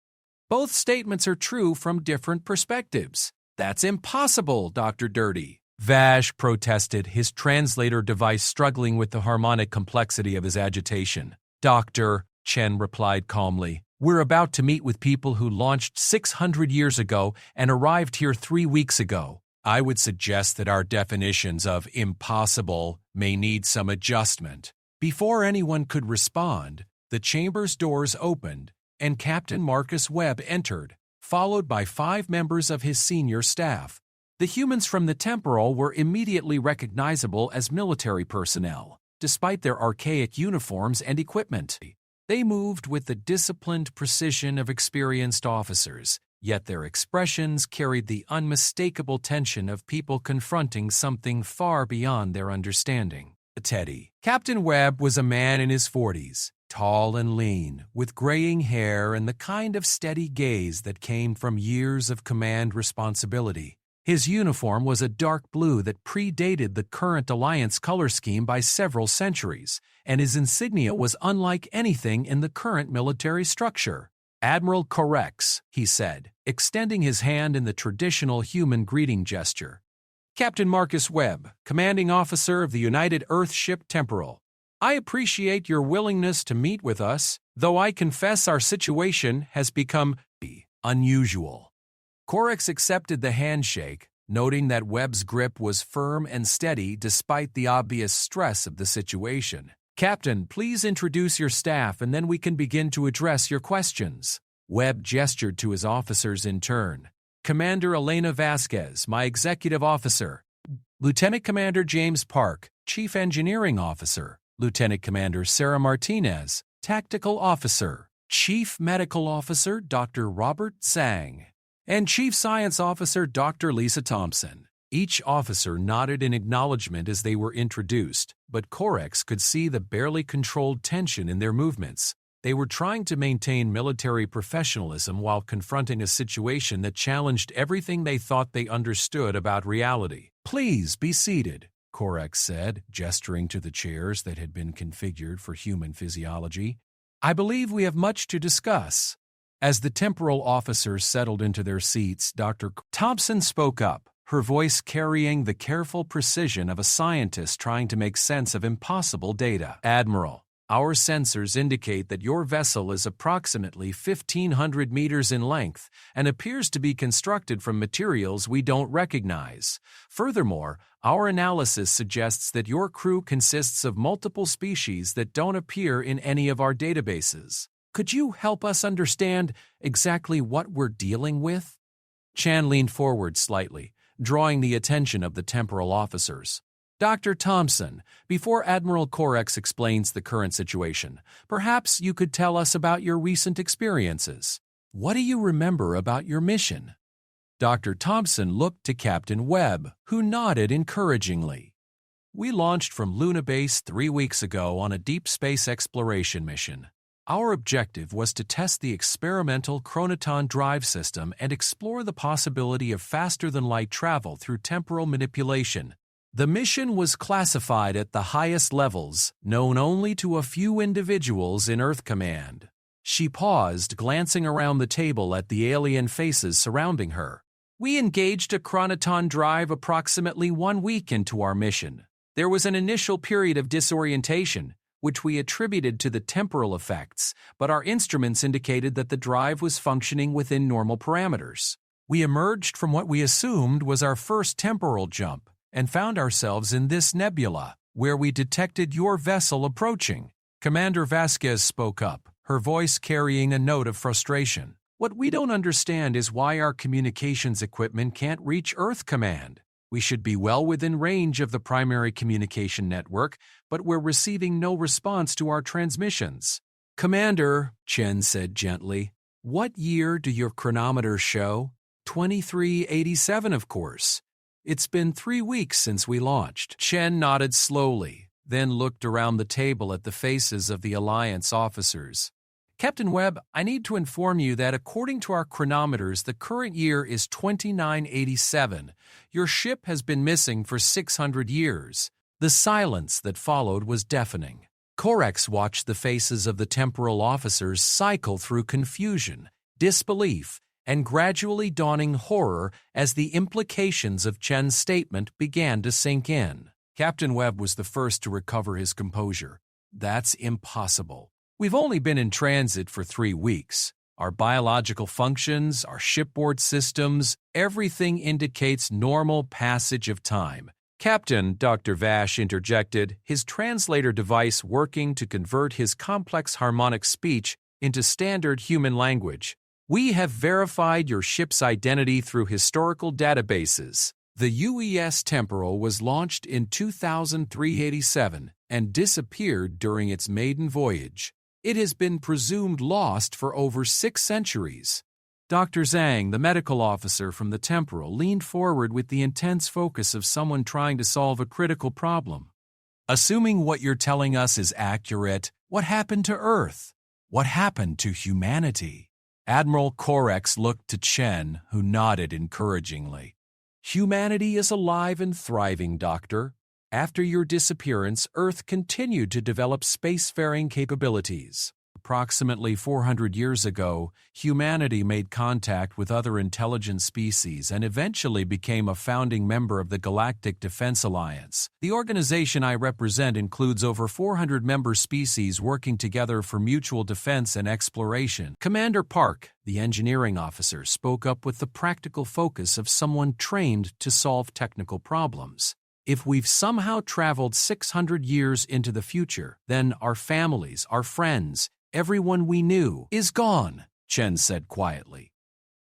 Speaker 1: Both statements are true from different perspectives. That's impossible, Dr. Dirty. Vash protested, his translator device struggling with the harmonic complexity of his agitation. Doctor, Chen replied calmly, we're about to meet with people who launched 600 years ago and arrived here 3 weeks ago. I would suggest that our definitions of impossible may need some adjustment. Before anyone could respond, the chamber's doors opened and Captain Marcus Webb entered, followed by 5 members of his senior staff. The humans from the temporal were immediately recognizable as military personnel, despite their archaic uniforms and equipment. They moved with the disciplined precision of experienced officers, yet their expressions carried the unmistakable tension of people confronting something far beyond their understanding. Teddy. Captain Webb was a man in his 40s, tall and lean, with graying hair and the kind of steady gaze that came from years of command responsibility. His uniform was a dark blue that predated the current Alliance color scheme by several centuries, and his insignia was unlike anything in the current military structure. Admiral Korex, he said, extending his hand in the traditional human greeting gesture. Captain Marcus Webb, commanding officer of the United Earth Ship Temporal. I appreciate your willingness to meet with us, though I confess our situation has become unusual. Corex accepted the handshake, noting that Webb's grip was firm and steady despite the obvious stress of the situation. "Captain, please introduce your staff and then we can begin to address your questions." Webb gestured to his officers in turn. "Commander Elena Vasquez, my executive officer. Lieutenant Commander James Park, Chief Engineering Officer. Lieutenant Commander Sarah Martinez, Tactical Officer. Chief Medical Officer Dr. Robert Zhang. And Chief Science Officer Dr. Lisa Thompson." Each officer nodded in acknowledgement as they were introduced, but Corex could see the barely controlled tension in their movements. They were trying to maintain military professionalism while confronting a situation that challenged everything they thought they understood about reality. "Please be seated," Corex said, gesturing to the chairs that had been configured for human physiology. "I believe we have much to discuss." As the temporal officers settled into their seats, Dr. Thompson spoke up, her voice carrying the careful precision of a scientist trying to make sense of impossible data. "Admiral, our sensors indicate that your vessel is approximately 1,500 meters in length and appears to be constructed from materials we don't recognize. Furthermore, our analysis suggests that your crew consists of multiple species that don't appear in any of our databases. Could you help us understand exactly what we're dealing with?" Chan leaned forward slightly, drawing the attention of the temporal officers. "Dr. Thompson, before Admiral Corex explains the current situation, perhaps you could tell us about your recent experiences. What do you remember about your mission?" Dr. Thompson looked to Captain Webb, who nodded encouragingly. "We launched from Luna Base 3 weeks ago on a deep space exploration mission. Our objective was to test the experimental chronoton drive system and explore the possibility of faster-than-light travel through temporal manipulation. The mission was classified at the highest levels, known only to a few individuals in Earth Command." She paused, glancing around the table at the alien faces surrounding her. "We engaged a chronoton drive approximately 1 week into our mission. There was an initial period of disorientation, which we attributed to the temporal effects, but our instruments indicated that the drive was functioning within normal parameters. We emerged from what we assumed was our first temporal jump and found ourselves in this nebula, where we detected your vessel approaching." Commander Vasquez spoke up, her voice carrying a note of frustration. "What we don't understand is why our communications equipment can't reach Earth Command. We should be well within range of the primary communication network, but we're receiving no response to our transmissions." "Commander," Chen said gently, "what year do your chronometers show?" 2387, of course. It's been 3 weeks since we launched." Chen nodded slowly, then looked around the table at the faces of the Alliance officers. "Captain Webb, I need to inform you that according to our chronometers, the current year is 2987. Your ship has been missing for 600 years. The silence that followed was deafening. Corex watched the faces of the temporal officers cycle through confusion, disbelief, and gradually dawning horror as the implications of Chen's statement began to sink in. Captain Webb was the first to recover his composure. "That's impossible. We've only been in transit for 3 weeks. Our biological functions, our shipboard systems, everything indicates normal passage of time." "Captain," Dr. Vash interjected, his translator device working to convert his complex harmonic speech into standard human language, "we have verified your ship's identity through historical databases. The UES Temporal was launched in 2387 and disappeared during its maiden voyage. It has been presumed lost for over 6 centuries." Dr. Zhang, the medical officer from the Temporal, leaned forward with the intense focus of someone trying to solve a critical problem. "Assuming what you're telling us is accurate, what happened to Earth? What happened to humanity?" Admiral Corex looked to Chen, who nodded encouragingly. "Humanity is alive and thriving, Doctor. After your disappearance, Earth continued to develop spacefaring capabilities. approximately 400 years ago, humanity made contact with other intelligent species and eventually became a founding member of the Galactic Defense Alliance. The organization I represent includes over 400 member species working together for mutual defense and exploration. Commander Park, the engineering officer, spoke up with the practical focus of someone trained to solve technical problems. If we've somehow traveled 600 years into the future, then our families, our friends, everyone we knew is gone, Chen said quietly.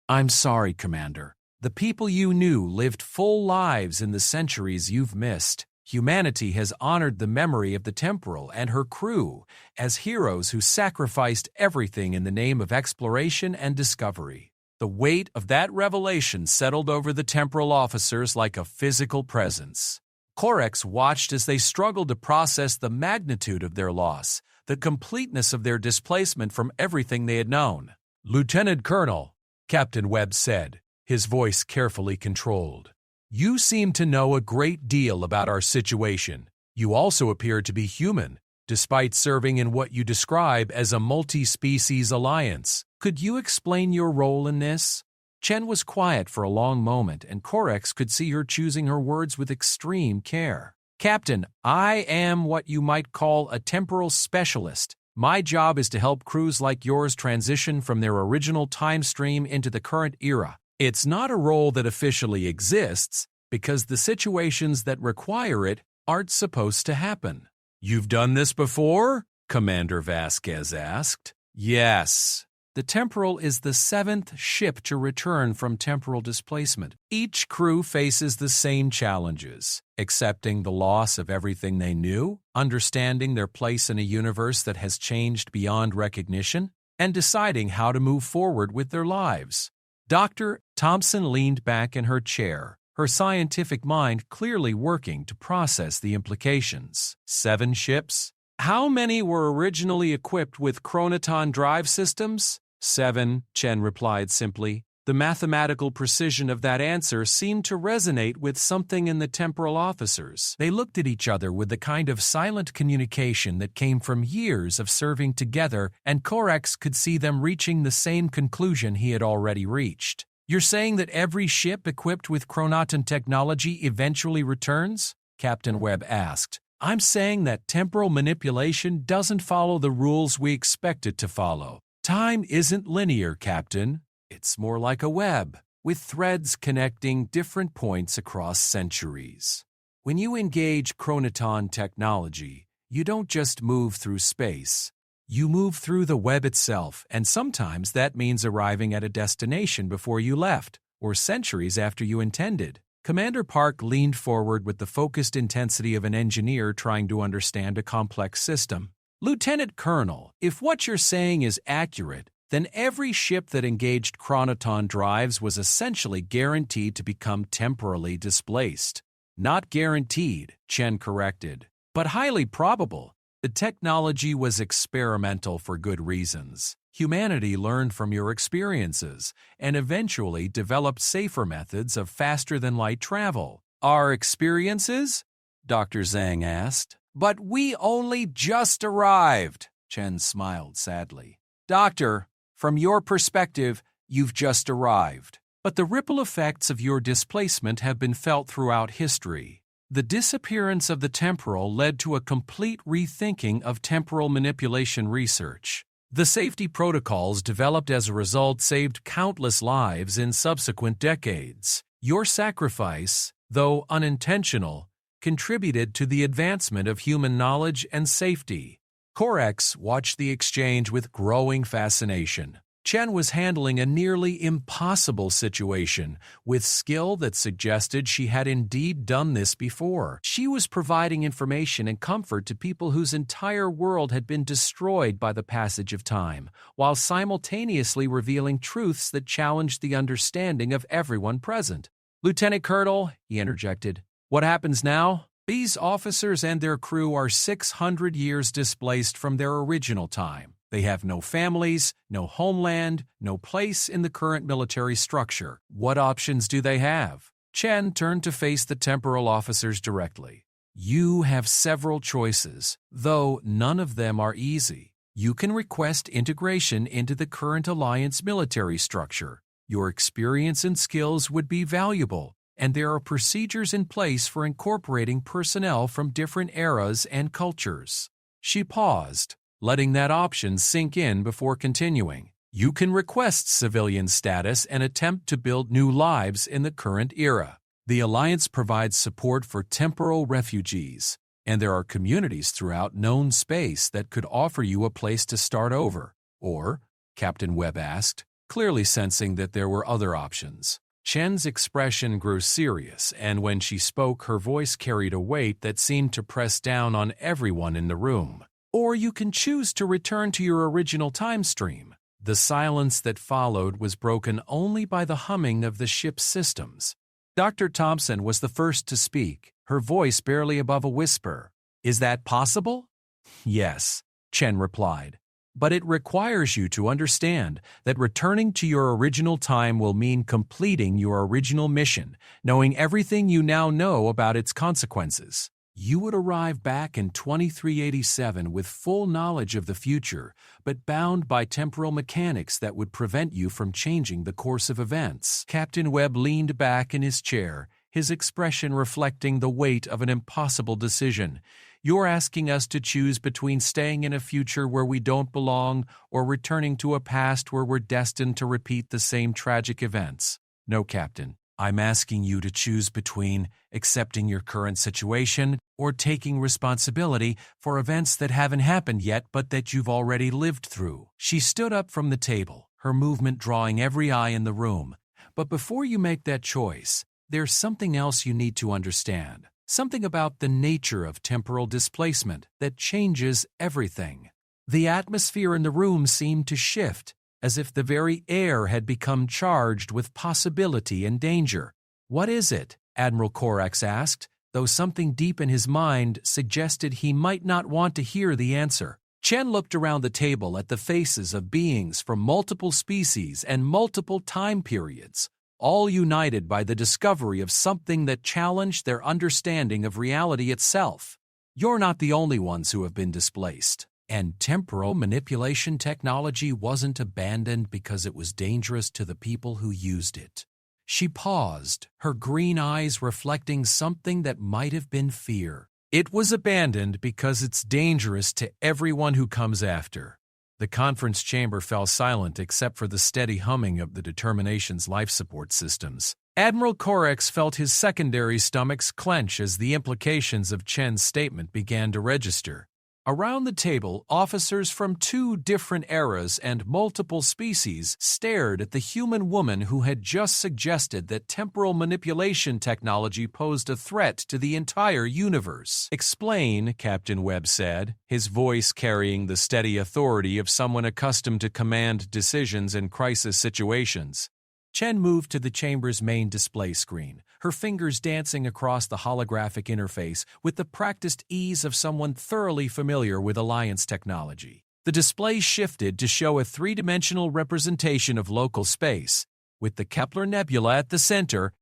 Speaker 1: I'm sorry, Commander. The people you knew lived full lives in the centuries you've missed. Humanity has honored the memory of the Temporal and her crew as heroes who sacrificed everything in the name of exploration and discovery. The weight of that revelation settled over the Temporal officers like a physical presence. Orcs watched as they struggled to process the magnitude of their loss, the completeness of their displacement from everything they had known. Lieutenant Colonel, Captain Webb said, his voice carefully controlled, you seem to know a great deal about our situation. You also appear to be human, despite serving in what you describe as a multi-species alliance. Could you explain your role in this? Chen was quiet for a long moment, and Korex could see her choosing her words with extreme care. Captain, I am what you might call a temporal specialist. My job is to help crews like yours transition from their original time stream into the current era. It's not a role that officially exists, because the situations that require it aren't supposed to happen. You've done this before? Commander Vasquez asked. Yes. The Temporal is the 7th ship to return from temporal displacement. Each crew faces the same challenges, accepting the loss of everything they knew, understanding their place in a universe that has changed beyond recognition, and deciding how to move forward with their lives. Dr. Thompson leaned back in her chair, her scientific mind clearly working to process the implications. 7 ships? How many were originally equipped with chronoton drive systems? 7, Chen replied simply. The mathematical precision of that answer seemed to resonate with something in the temporal officers. They looked at each other with the kind of silent communication that came from years of serving together, and Korex could see them reaching the same conclusion he had already reached. You're saying that every ship equipped with chronoton technology eventually returns? Captain Webb asked. I'm saying that temporal manipulation doesn't follow the rules we expect it to follow. Time isn't linear, Captain. It's more like a web, with threads connecting different points across centuries. When you engage chronoton technology, you don't just move through space. You move through the web itself, and sometimes that means arriving at a destination before you left, or centuries after you intended. Commander Park leaned forward with the focused intensity of an engineer trying to understand a complex system. Lieutenant Colonel, if what you're saying is accurate, then every ship that engaged chronoton drives was essentially guaranteed to become temporally displaced. Not guaranteed, Chen corrected, but highly probable. The technology was experimental for good reasons. Humanity learned from your experiences and eventually developed safer methods of faster-than-light travel. Our experiences? Dr. Zhang asked. But we only just arrived, Chen smiled sadly. Doctor, from your perspective, you've just arrived. But the ripple effects of your displacement have been felt throughout history. The disappearance of the temporal led to a complete rethinking of temporal manipulation research. The safety protocols developed as a result saved countless lives in subsequent decades. Your sacrifice, though unintentional, contributed to the advancement of human knowledge and safety. Korex watched the exchange with growing fascination. Chen was handling a nearly impossible situation with skill that suggested she had indeed done this before. She was providing information and comfort to people whose entire world had been destroyed by the passage of time, while simultaneously revealing truths that challenged the understanding of everyone present. Lieutenant Colonel, he interjected, what happens now? These officers and their crew are 600 years displaced from their original time. They have no families, no homeland, no place in the current military structure. What options do they have? Chen turned to face the temporal officers directly. You have several choices, though none of them are easy. You can request integration into the current Alliance military structure. Your experience and skills would be valuable, and there are procedures in place for incorporating personnel from different eras and cultures. She paused, letting that option sink in before continuing. You can request civilian status and attempt to build new lives in the current era. The Alliance provides support for temporal refugees, and there are communities throughout known space that could offer you a place to start over. Or, Captain Webb asked, clearly sensing that there were other options. Chen's expression grew serious, and when she spoke, her voice carried a weight that seemed to press down on everyone in the room. Or you can choose to return to your original time stream. The silence that followed was broken only by the humming of the ship's systems. Dr. Thompson was the first to speak, her voice barely above a whisper. "Is that possible?" "Yes," Chen replied. "But it requires you to understand that returning to your original time will mean completing your original mission, knowing everything you now know about its consequences. You would arrive back in 2387 with full knowledge of the future, but bound by temporal mechanics that would prevent you from changing the course of events." Captain Webb leaned back in his chair, his expression reflecting the weight of an impossible decision. "You're asking us to choose between staying in a future where we don't belong or returning to a past where we're destined to repeat the same tragic events." "No, Captain. I'm asking you to choose between accepting your current situation or taking responsibility for events that haven't happened yet but that you've already lived through." She stood up from the table, her movement drawing every eye in the room. "But before you make that choice, there's something else you need to understand. Something about the nature of temporal displacement that changes everything." The atmosphere in the room seemed to shift, as if the very air had become charged with possibility and danger. "What is it?" Admiral Corax asked, though something deep in his mind suggested he might not want to hear the answer. Chen looked around the table at the faces of beings from multiple species and multiple time periods, all united by the discovery of something that challenged their understanding of reality itself. "You're not the only ones who have been displaced. And temporal manipulation technology wasn't abandoned because it was dangerous to the people who used it." She paused, her green eyes reflecting something that might have been fear. "It was abandoned because it's dangerous to everyone who comes after." The conference chamber fell silent except for the steady humming of the Determination's life support systems. Admiral Corax felt his secondary stomachs clench as the implications of Chen's statement began to register. Around the table, officers from 2 different eras and multiple species stared at the human woman who had just suggested that temporal manipulation technology posed a threat to the entire universe. "Explain," Captain Webb said, his voice carrying the steady authority of someone accustomed to command decisions in crisis situations. Chen moved to the chamber's main display screen, her fingers dancing across the holographic interface with the practiced ease of someone thoroughly familiar with Alliance technology. The display shifted to show a 3-dimensional representation of local space, with the Kepler Nebula at the center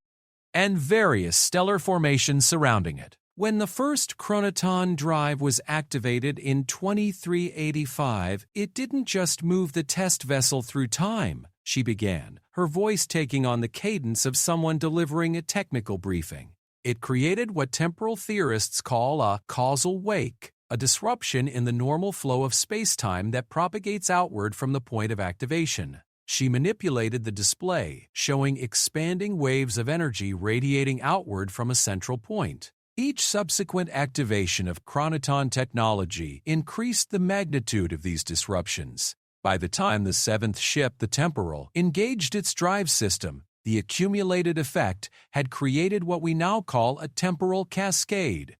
Speaker 1: and various stellar formations surrounding it. "When the first chronoton drive was activated in 2385, it didn't just move the test vessel through time," she began, her voice taking on the cadence of someone delivering a technical briefing. "It created what temporal theorists call a causal wake, a disruption in the normal flow of space-time that propagates outward from the point of activation." She manipulated the display, showing expanding waves of energy radiating outward from a central point. Each subsequent activation of chronoton technology increased the magnitude of these disruptions. By the time the 7th ship, the Temporal, engaged its drive system, the accumulated effect had created what we now call a temporal cascade.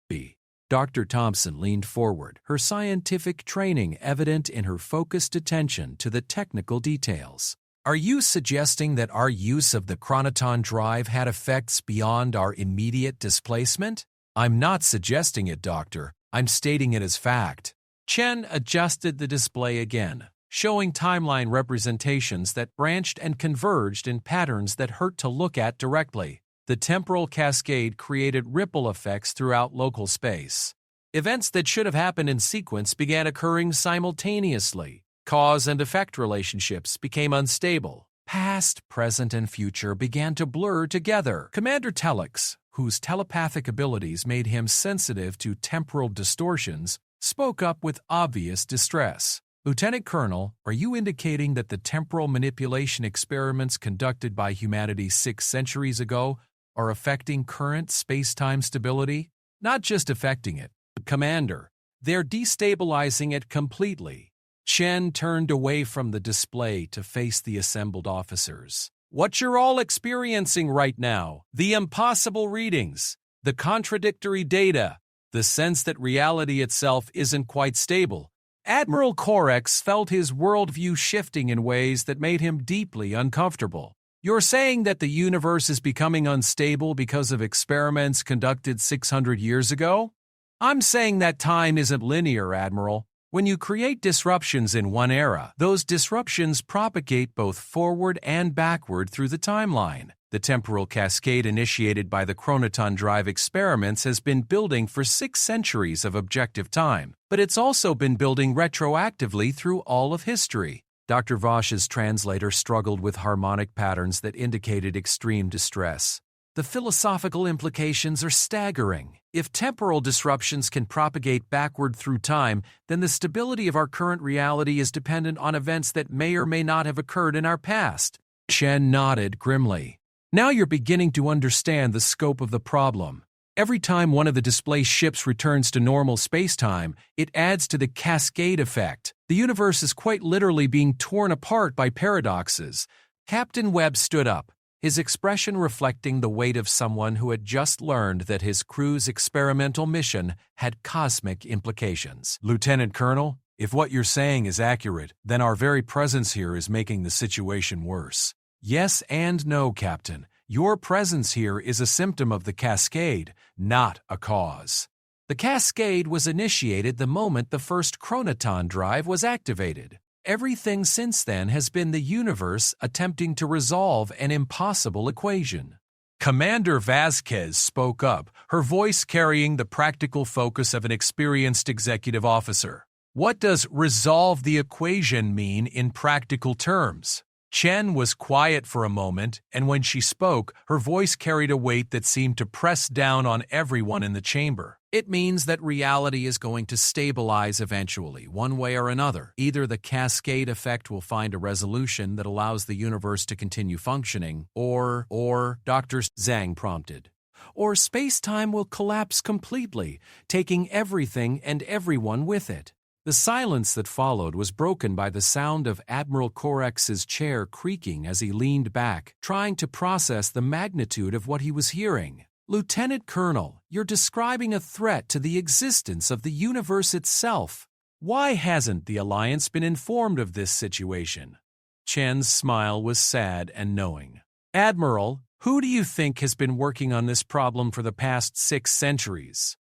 Speaker 1: Dr. Thompson leaned forward, her scientific training evident in her focused attention to the technical details. "Are you suggesting that our use of the chronoton drive had effects beyond our immediate displacement?" "I'm not suggesting it, Doctor. I'm stating it as fact." Chen adjusted the display again, showing timeline representations that branched and converged in patterns that hurt to look at directly. The temporal cascade created ripple effects throughout local space. Events that should have happened in sequence began occurring simultaneously. Cause and effect relationships became unstable. Past, present, and future began to blur together. Commander Telex, whose telepathic abilities made him sensitive to temporal distortions, spoke up with obvious distress. Lieutenant Colonel, are you indicating that the temporal manipulation experiments conducted by humanity 6 centuries ago are affecting current space-time stability? Not just affecting it, Commander, they're destabilizing it completely. Chen turned away from the display to face the assembled officers. What you're all experiencing right now, the impossible readings, the contradictory data, the sense that reality itself isn't quite stable. Admiral Orcs felt his worldview shifting in ways that made him deeply uncomfortable. You're saying that the universe is becoming unstable because of experiments conducted 600 years ago? I'm saying that time isn't linear, Admiral. When you create disruptions in one era, those disruptions propagate both forward and backward through the timeline. The temporal cascade initiated by the chronoton drive experiments has been building for 6 centuries of objective time, but it's also been building retroactively through all of history. Dr. Vosh's translator struggled with harmonic patterns that indicated extreme distress. The philosophical implications are staggering. If temporal disruptions can propagate backward through time, then the stability of our current reality is dependent on events that may or may not have occurred in our past. Chen nodded grimly. Now you're beginning to understand the scope of the problem. Every time one of the display ships returns to normal space-time, it adds to the cascade effect. The universe is quite literally being torn apart by paradoxes. Captain Webb stood up, his expression reflecting the weight of someone who had just learned that his crew's experimental mission had cosmic implications. Lieutenant Colonel, if what you're saying is accurate, then our very presence here is making the situation worse. Yes and no, Captain. Your presence here is a symptom of the cascade, not a cause. The cascade was initiated the moment the first chronoton drive was activated. Everything since then has been the universe attempting to resolve an impossible equation. Commander Vasquez spoke up, her voice carrying the practical focus of an experienced executive officer. What does resolve the equation mean in practical terms? Chen was quiet for a moment, and when she spoke, her voice carried a weight that seemed to press down on everyone in the chamber. It means that reality is going to stabilize eventually, one way or another. Either the cascade effect will find a resolution that allows the universe to continue functioning, or Dr. Zhang prompted. Or space-time will collapse completely, taking everything and everyone with it. The silence that followed was broken by the sound of Admiral Korex's chair creaking as he leaned back, trying to process the magnitude of what he was hearing. Lieutenant Colonel, you're describing a threat to the existence of the universe itself. Why hasn't the Alliance been informed of this situation? Chen's smile was sad and knowing. Admiral, who do you think has been working on this problem for the past 6 centuries?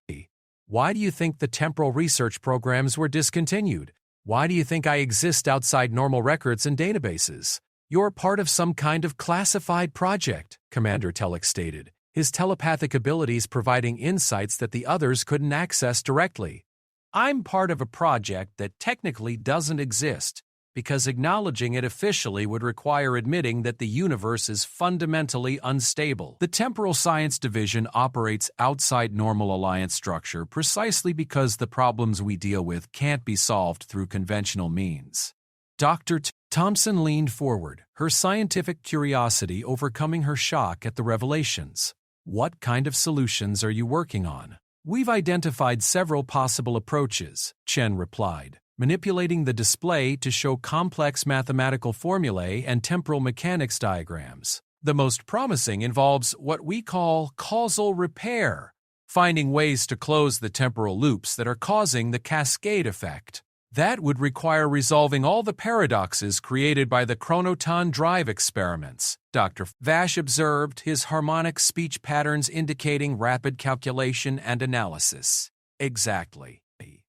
Speaker 1: Why do you think the temporal research programs were discontinued? Why do you think I exist outside normal records and databases? You're part of some kind of classified project, Commander Telex stated, his telepathic abilities providing insights that the others couldn't access directly. I'm part of a project that technically doesn't exist, because acknowledging it officially would require admitting that the universe is fundamentally unstable. The Temporal Science Division operates outside normal alliance structure precisely because the problems we deal with can't be solved through conventional means. Dr. Thompson leaned forward, her scientific curiosity overcoming her shock at the revelations. What kind of solutions are you working on? We've identified several possible approaches, Chen replied. Manipulating the display to show complex mathematical formulae and temporal mechanics diagrams. The most promising involves what we call causal repair, finding ways to close the temporal loops that are causing the cascade effect. That would require resolving all the paradoxes created by the chronoton drive experiments, Dr. Vash observed, his harmonic speech patterns indicating rapid calculation and analysis. Exactly.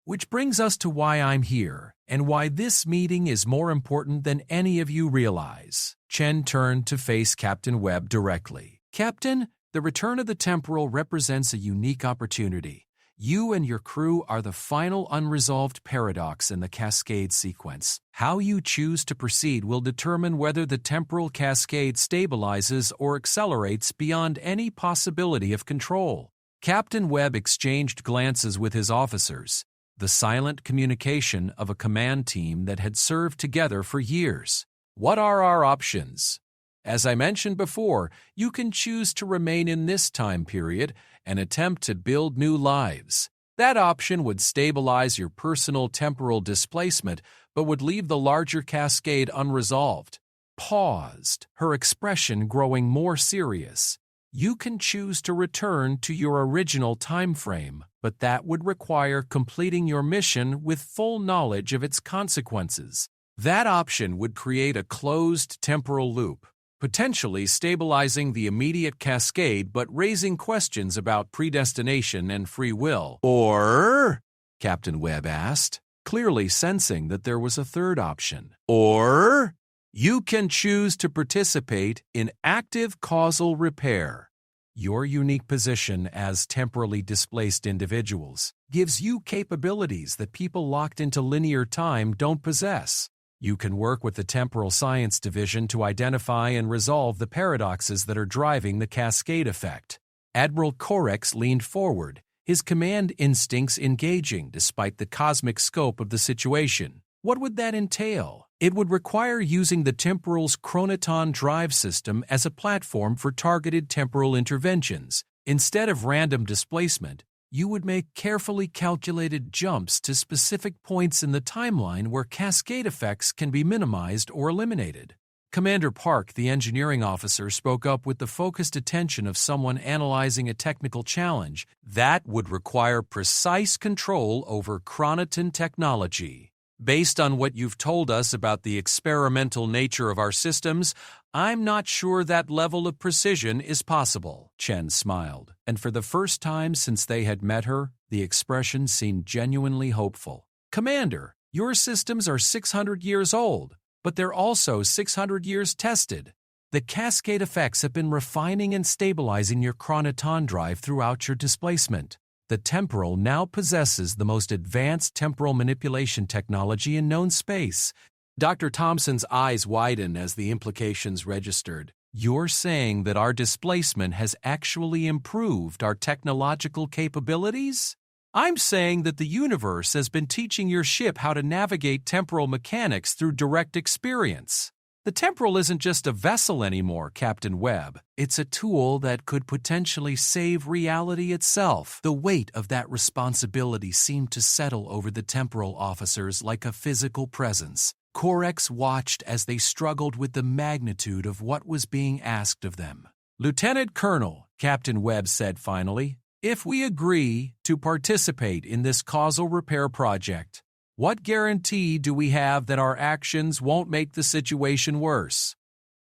Speaker 1: Which brings us to why I'm here, and why this meeting is more important than any of you realize. Chen turned to face Captain Webb directly. Captain, the return of the temporal represents a unique opportunity. You and your crew are the final unresolved paradox in the cascade sequence. How you choose to proceed will determine whether the temporal cascade stabilizes or accelerates beyond any possibility of control. Captain Webb exchanged glances with his officers, the silent communication of a command team that had served together for years. What are our options? As I mentioned before, you can choose to remain in this time period and attempt to build new lives. That option would stabilize your personal temporal displacement, but would leave the larger cascade unresolved. Paused, her expression growing more serious. You can choose to return to your original time frame, but that would require completing your mission with full knowledge of its consequences. That option would create a closed temporal loop, potentially stabilizing the immediate cascade but raising questions about predestination and free will. Or, Captain Webb asked, clearly sensing that there was a third option. Or, you can choose to participate in active causal repair. Your unique position as temporally displaced individuals gives you capabilities that people locked into linear time don't possess. You can work with the Temporal Science Division to identify and resolve the paradoxes that are driving the cascade effect. Admiral Orcs leaned forward, his command instincts engaging despite the cosmic scope of the situation. What would that entail? It would require using the temporal's chronoton drive system as a platform for targeted temporal interventions. Instead of random displacement, you would make carefully calculated jumps to specific points in the timeline where cascade effects can be minimized or eliminated. Commander Park, the engineering officer, spoke up with the focused attention of someone analyzing a technical challenge. That would require precise control over chronoton technology. Based on what you've told us about the experimental nature of our systems, I'm not sure that level of precision is possible. Chen smiled, and for the first time since they had met her, the expression seemed genuinely hopeful. Commander, your systems are 600 years old, but they're also 600 years tested. The cascade effects have been refining and stabilizing your chronoton drive throughout your displacement. The temporal now possesses the most advanced temporal manipulation technology in known space. Dr. Thompson's eyes widened as the implications registered. You're saying that our displacement has actually improved our technological capabilities? I'm saying that the universe has been teaching your ship how to navigate temporal mechanics through direct experience. The temporal isn't just a vessel anymore, Captain Webb. It's a tool that could potentially save reality itself. The weight of that responsibility seemed to settle over the temporal officers like a physical presence. Corex watched as they struggled with the magnitude of what was being asked of them. Lieutenant Colonel, Captain Webb said finally, if we agree to participate in this causal repair project, what guarantee do we have that our actions won't make the situation worse?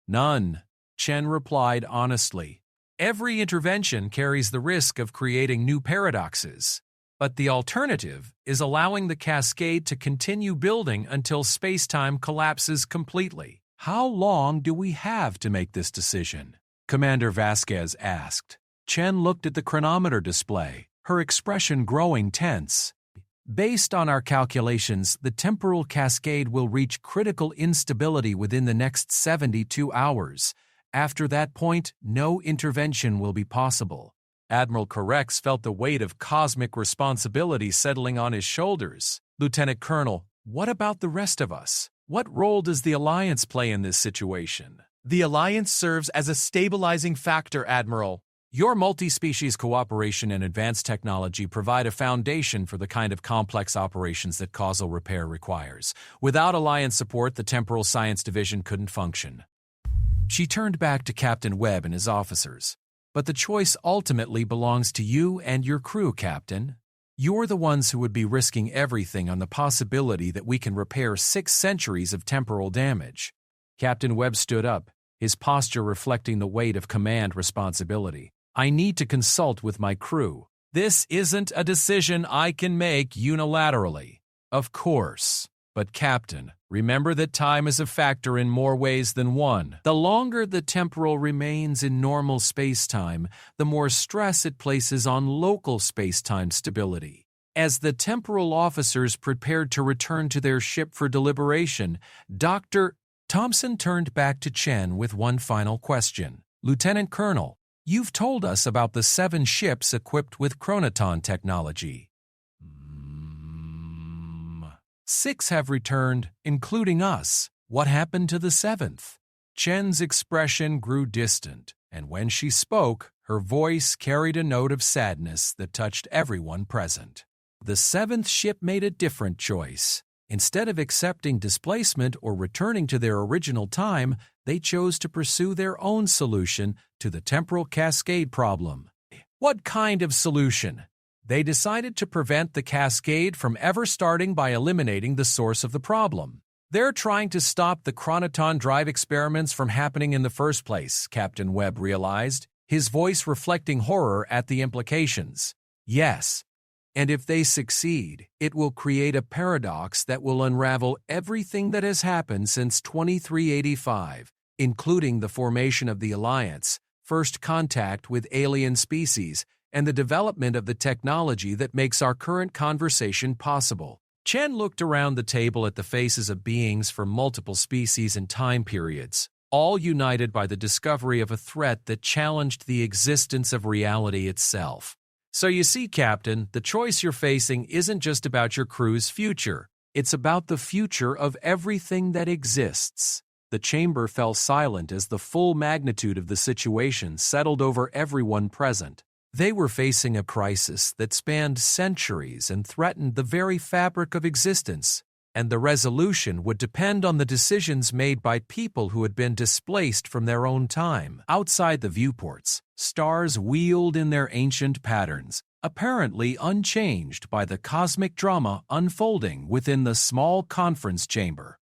Speaker 1: None, Chen replied honestly. Every intervention carries the risk of creating new paradoxes, but the alternative is allowing the cascade to continue building until space-time collapses completely. How long do we have to make this decision? Commander Vasquez asked. Chen looked at the chronometer display, her expression growing tense. Based on our calculations, the temporal cascade will reach critical instability within the next 72 hours. After that point, no intervention will be possible. Admiral Corex felt the weight of cosmic responsibility settling on his shoulders. Lieutenant Colonel, what about the rest of us? What role does the Alliance play in this situation?
Speaker 2: The Alliance serves as a stabilizing factor, Admiral.
Speaker 1: Your multi-species cooperation and advanced technology provide a foundation for the kind of complex operations that causal repair requires. Without Alliance support, the Temporal Science Division couldn't function. She turned back to Captain Webb and his officers. But the choice ultimately belongs to you and your crew, Captain. You're the ones who would be risking everything on the possibility that we can repair 6 centuries of temporal damage. Captain Webb stood up, his posture reflecting the weight of command responsibility. I need to consult with my crew. This isn't a decision I can make unilaterally. Of course. But Captain, remember that time is a factor in more ways than one. The longer the temporal remains in normal space-time, the more stress it places on local space-time stability. As the temporal officers prepared to return to their ship for deliberation, Dr. Thompson turned back to Chen with one final question. Lieutenant Colonel, you've told us about the 7 ships equipped with chronoton technology. 6 have returned, including us. What happened to the 7th? Chen's expression grew distant, and when she spoke, her voice carried a note of sadness that touched everyone present. The 7th ship made a different choice. Instead of accepting displacement or returning to their original time, they chose to pursue their own solution to the temporal cascade problem. What kind of solution? They decided to prevent the cascade from ever starting by eliminating the source of the problem. They're trying to stop the chronoton drive experiments from happening in the first place, Captain Webb realized, his voice reflecting horror at the implications. Yes. And if they succeed, it will create a paradox that will unravel everything that has happened since 2385, including the formation of the Alliance, first contact with alien species, and the development of the technology that makes our current conversation possible. Chen looked around the table at the faces of beings from multiple species and time periods, all united by the discovery of a threat that challenged the existence of reality itself. So you see, Captain, the choice you're facing isn't just about your crew's future. It's about the future of everything that exists. The chamber fell silent as the full magnitude of the situation settled over everyone present. They were facing a crisis that spanned centuries and threatened the very fabric of existence, and the resolution would depend on the decisions made by people who had been displaced from their own time. Outside the viewports, stars wheeled in their ancient patterns, apparently unchanged by the cosmic drama unfolding within the small conference chamber.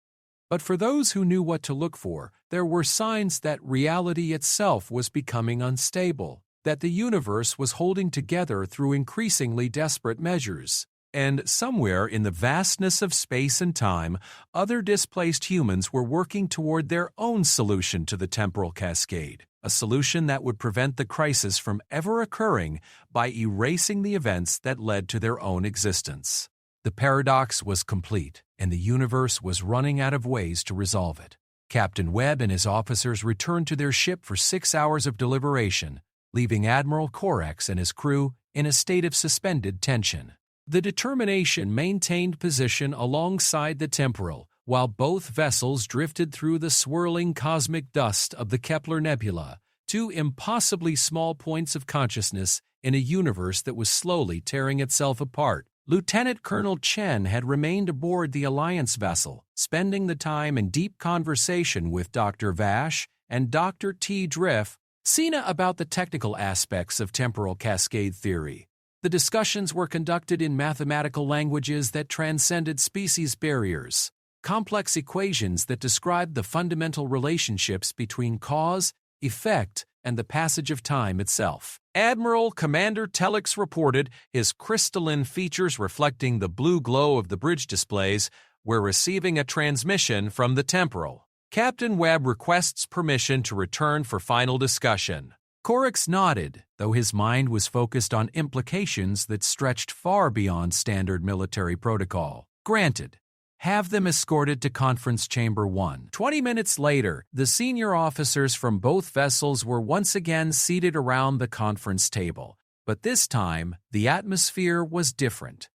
Speaker 1: But for those who knew what to look for, there were signs that reality itself was becoming unstable, that the universe was holding together through increasingly desperate measures. And somewhere in the vastness of space and time, other displaced humans were working toward their own solution to the temporal cascade, a solution that would prevent the crisis from ever occurring by erasing the events that led to their own existence. The paradox was complete, and the universe was running out of ways to resolve it. Captain Webb and his officers returned to their ship for 6 hours of deliberation, leaving Admiral Orcs and his crew in a state of suspended tension. The Determination maintained position alongside the Temporal, while both vessels drifted through the swirling cosmic dust of the Kepler Nebula, 2 impossibly small points of consciousness in a universe that was slowly tearing itself apart. Lieutenant Colonel Chen had remained aboard the Alliance vessel, spending the time in deep conversation with Dr. Vash and Dr. T. Drift, Sina about the technical aspects of temporal cascade theory. The discussions were conducted in mathematical languages that transcended species barriers, complex equations that described the fundamental relationships between cause, effect, and the passage of time itself. Admiral Commander Telix reported, his crystalline features reflecting the blue glow of the bridge displays, "We're receiving a transmission from the temporal. Captain Webb requests permission to return for final discussion." Orcs nodded, though his mind was focused on implications that stretched far beyond standard military protocol. Granted. Have them escorted to Conference Chamber 1. 20 minutes later, the senior officers from both vessels were once again seated around the conference table, but this time the atmosphere was different.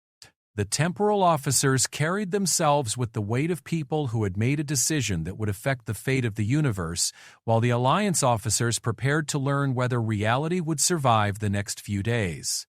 Speaker 1: The temporal officers carried themselves with the weight of people who had made a decision that would affect the fate of the universe, while the Alliance officers prepared to learn whether reality would survive the next few days.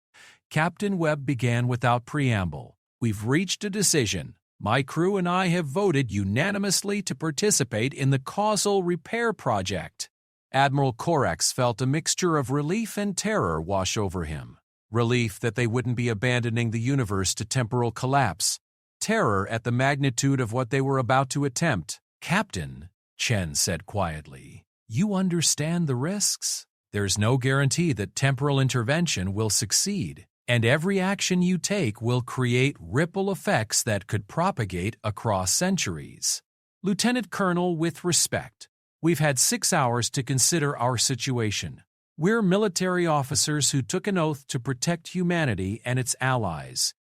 Speaker 1: Captain Webb began without preamble. "We've reached a decision. My crew and I have voted unanimously to participate in the causal repair project." Admiral Korax felt a mixture of relief and terror wash over him. Relief that they wouldn't be abandoning the universe to temporal collapse. Terror at the magnitude of what they were about to attempt. "Captain," Chen said quietly, "you understand the risks? There's no guarantee that temporal intervention will succeed. And every action you take will create ripple effects that could propagate across centuries. Lieutenant Colonel, with respect, we've had 6 hours to consider our situation. We're military officers who took an oath to protect humanity and its allies.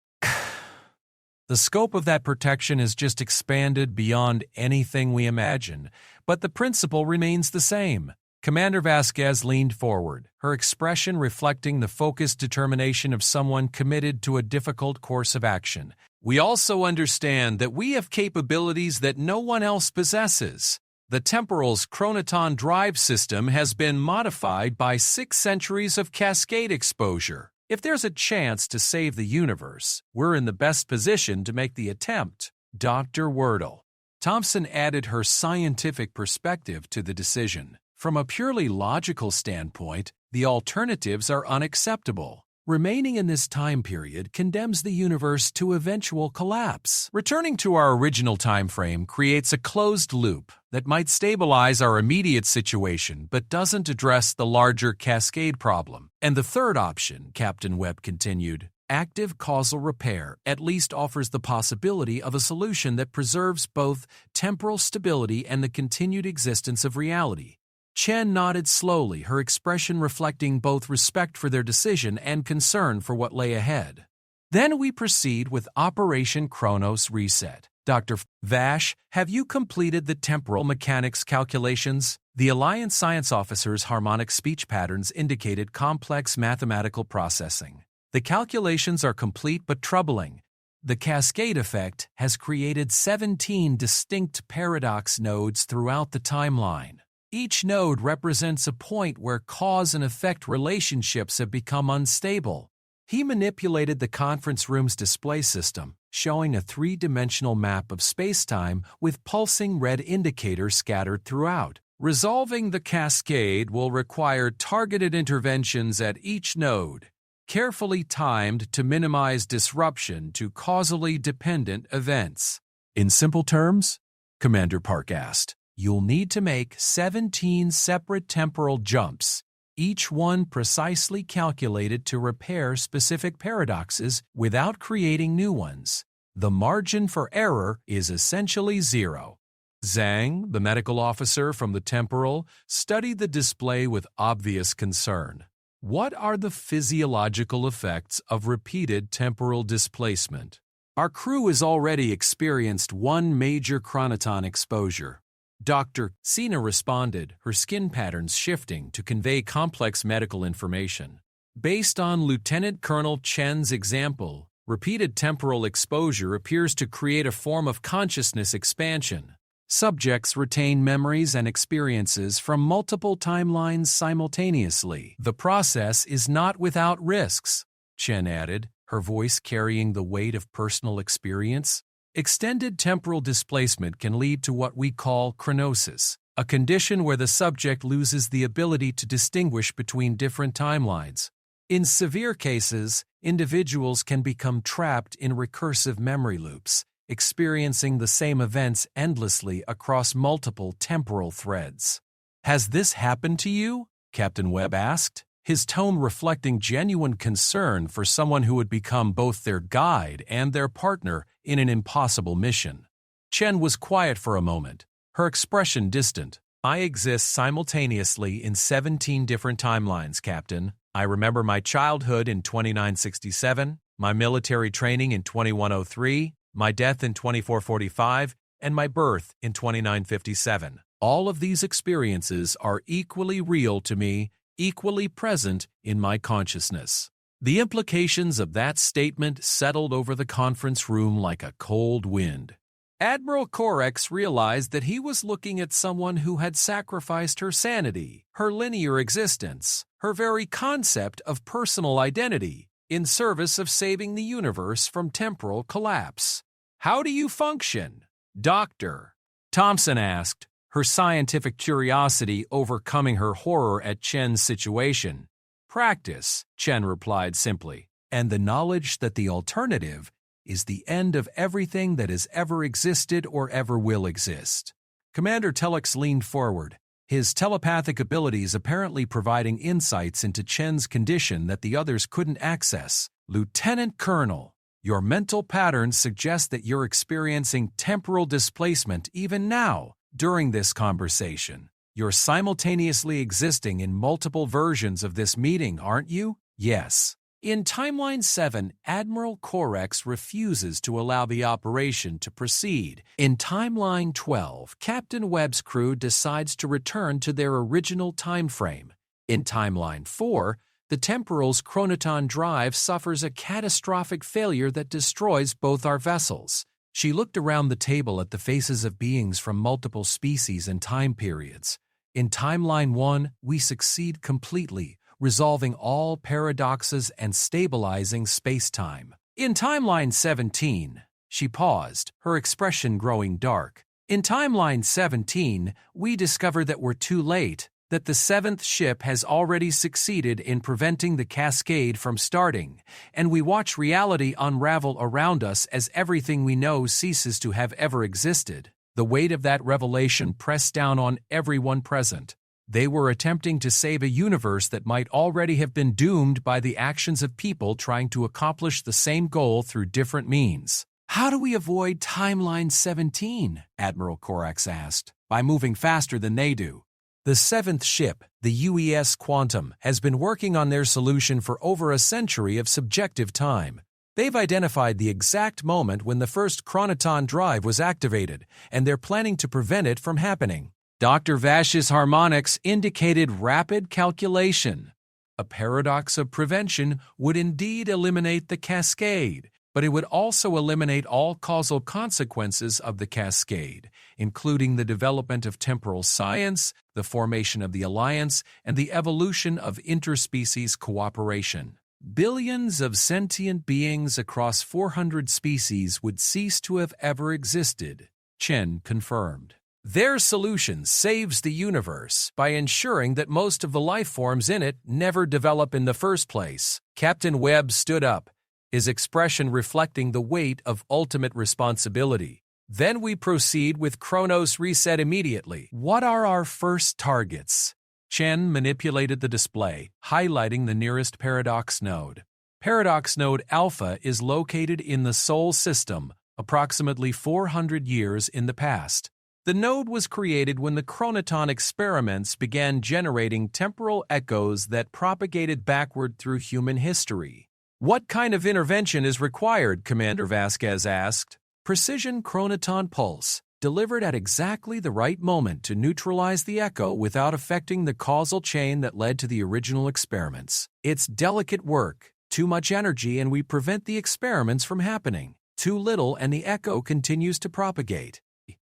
Speaker 1: The scope of that protection has just expanded beyond anything we imagined, but the principle remains the same. Commander Vasquez leaned forward, her expression reflecting the focused determination of someone committed to a difficult course of action. We also understand that we have capabilities that no one else possesses. The temporal's chronoton drive system has been modified by 6 centuries of cascade exposure. If there's a chance to save the universe, we're in the best position to make the attempt. Dr. Wordle. Thompson added her scientific perspective to the decision. From a purely logical standpoint, the alternatives are unacceptable. Remaining in this time period condemns the universe to eventual collapse. Returning to our original time frame creates a closed loop that might stabilize our immediate situation but doesn't address the larger cascade problem. And the third option, Captain Webb continued, active causal repair at least offers the possibility of a solution that preserves both temporal stability and the continued existence of reality. Chen nodded slowly, her expression reflecting both respect for their decision and concern for what lay ahead. Then we proceed with Operation Chronos Reset. Dr. Vash, have you completed the temporal mechanics calculations? The Alliance Science Officer's harmonic speech patterns indicated complex mathematical processing. The calculations are complete but troubling. The cascade effect has created 17 distinct paradox nodes throughout the timeline. Each node represents a point where cause and effect relationships have become unstable. He manipulated the conference room's display system, showing a 3-dimensional map of spacetime with pulsing red indicators scattered throughout. Resolving the cascade will require targeted interventions at each node, carefully timed to minimize disruption to causally dependent events. In simple terms, Commander Park asked, you'll need to make 17 separate temporal jumps, each one precisely calculated to repair specific paradoxes without creating new ones. The margin for error is essentially 0. Zhang, the medical officer from the temporal, studied the display with obvious concern. What are the physiological effects of repeated temporal displacement? Our crew has already experienced one major chronoton exposure. Dr. Sina responded, her skin patterns shifting to convey complex medical information. Based on Lieutenant Colonel Chen's example, repeated temporal exposure appears to create a form of consciousness expansion. Subjects retain memories and experiences from multiple timelines simultaneously. The process is not without risks, Chen added, her voice carrying the weight of personal experience. Extended temporal displacement can lead to what we call chronosis, a condition where the subject loses the ability to distinguish between different timelines. In severe cases, individuals can become trapped in recursive memory loops, experiencing the same events endlessly across multiple temporal threads. Has this happened to you? Captain Webb asked, his tone reflecting genuine concern for someone who would become both their guide and their partner in an impossible mission. Chen was quiet for a moment, her expression distant. I exist simultaneously in 17 different timelines, Captain. I remember my childhood in 2967, my military training in 2103, my death in 2445, and my birth in 2957. All of these experiences are equally real to me, equally present in my consciousness. The implications of that statement settled over the conference room like a cold wind. Admiral Corex realized that he was looking at someone who had sacrificed her sanity, her linear existence, her very concept of personal identity, in service of saving the universe from temporal collapse. How do you function, Doctor? Thompson asked, her scientific curiosity overcoming her horror at Chen's situation. Practice, Chen replied simply, and the knowledge that the alternative is the end of everything that has ever existed or ever will exist. Commander Telex leaned forward, his telepathic abilities apparently providing insights into Chen's condition that the others couldn't access. Lieutenant Colonel, your mental patterns suggest that you're experiencing temporal displacement even now during this conversation. You're simultaneously existing in multiple versions of this meeting, aren't you? Yes. In Timeline 7, Admiral Corex refuses to allow the operation to proceed. In Timeline 12, Captain Webb's crew decides to return to their original time frame. In Timeline 4, the Temporal's chronoton drive suffers a catastrophic failure that destroys both our vessels. She looked around the table at the faces of beings from multiple species and time periods. In Timeline 1, we succeed completely, resolving all paradoxes and stabilizing space-time. In Timeline 17, she paused, her expression growing dark. In Timeline 17, we discover that we're too late, that the seventh ship has already succeeded in preventing the cascade from starting, and we watch reality unravel around us as everything we know ceases to have ever existed. The weight of that revelation pressed down on everyone present. They were attempting to save a universe that might already have been doomed by the actions of people trying to accomplish the same goal through different means. How do we avoid Timeline 17? Admiral Corax asked. By moving faster than they do. The seventh ship, the UES Quantum, has been working on their solution for over a century of subjective time. They've identified the exact moment when the first chronoton drive was activated, and they're planning to prevent it from happening. Dr. Vash's harmonics indicated rapid calculation. A paradox of prevention would indeed eliminate the cascade, but it would also eliminate all causal consequences of the cascade, including the development of temporal science, the formation of the alliance, and the evolution of interspecies cooperation. Billions of sentient beings across 400 species would cease to have ever existed, Chen confirmed. Their solution saves the universe by ensuring that most of the life forms in it never develop in the first place. Captain Webb stood up, his expression reflecting the weight of ultimate responsibility. Then we proceed with Chronos Reset immediately. What are our first targets? Chen manipulated the display, highlighting the nearest paradox node. Paradox node Alpha is located in the Sol system, approximately 400 years in the past. The node was created when the chronoton experiments began generating temporal echoes that propagated backward through human history. What kind of intervention is required? Commander Vasquez asked. Precision chronoton pulse, delivered at exactly the right moment to neutralize the echo without affecting the causal chain that led to the original experiments. It's delicate work, too much energy and we prevent the experiments from happening. Too little and the echo continues to propagate.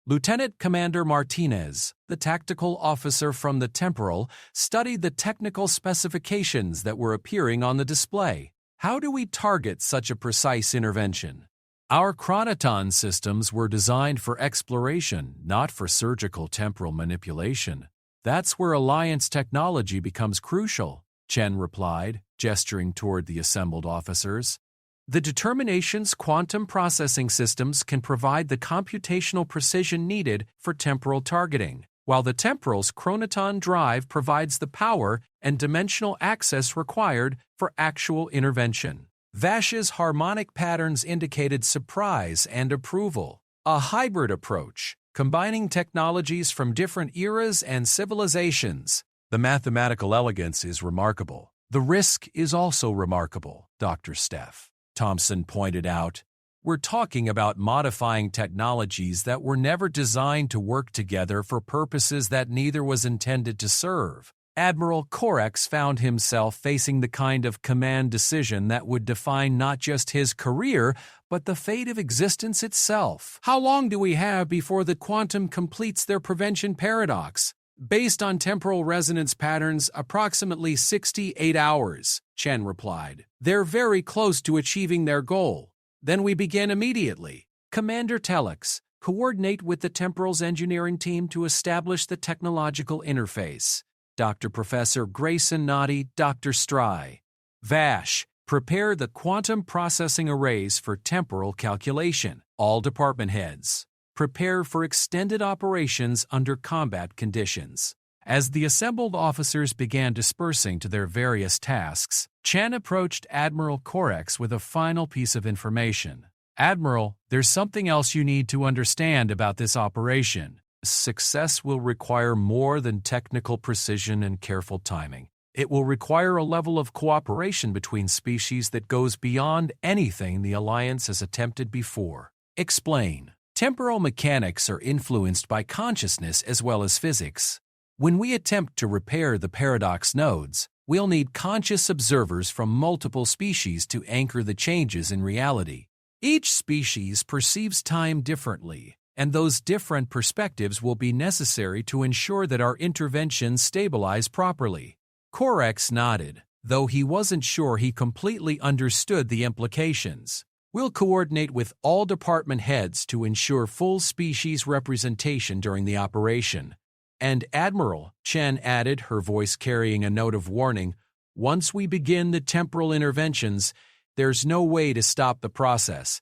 Speaker 1: Lieutenant Commander Martinez, the tactical officer from the Temporal, studied the technical specifications that were appearing on the display. How do we target such a precise intervention? Our chronoton systems were designed for exploration, not for surgical temporal manipulation. That's where Alliance technology becomes crucial, Chen replied, gesturing toward the assembled officers. The Determination's quantum processing systems can provide the computational precision needed for temporal targeting, while the Temporal's chronoton drive provides the power and dimensional access required for actual intervention. Vash's harmonic patterns indicated surprise and approval, a hybrid approach, combining technologies from different eras and civilizations. The mathematical elegance is remarkable. The risk is also remarkable, Dr. Steph. Thompson pointed out, we're talking about modifying technologies that were never designed to work together for purposes that neither was intended to serve. Admiral Corex found himself facing the kind of command decision that would define not just his career, but the fate of existence itself. How long do we have before the quantum completes their prevention paradox? Based on temporal resonance patterns, approximately 68 hours, Chen replied. They're very close to achieving their goal. Then we begin immediately. Commander Telex, coordinate with the Temporal's engineering team to establish the technological interface. Dr. Professor Grayson Noddy, Dr. Stry. Vash, prepare the quantum processing arrays for temporal calculation. All department heads. Prepare for extended operations under combat conditions. As the assembled officers began dispersing to their various tasks, Chen approached Admiral Corex with a final piece of information. "Admiral, there's something else you need to understand about this operation. Success will require more than technical precision and careful timing. It will require a level of cooperation between species that goes beyond anything the Alliance has attempted before." Explain. Temporal mechanics are influenced by consciousness as well as physics. When we attempt to repair the paradox nodes, we'll need conscious observers from multiple species to anchor the changes in reality. Each species perceives time differently, and those different perspectives will be necessary to ensure that our interventions stabilize properly. Corex nodded, though he wasn't sure he completely understood the implications. "We'll coordinate with all department heads to ensure full species representation during the operation." "And Admiral," Chen added, her voice carrying a note of warning, "once we begin the temporal interventions, there's no way to stop the process.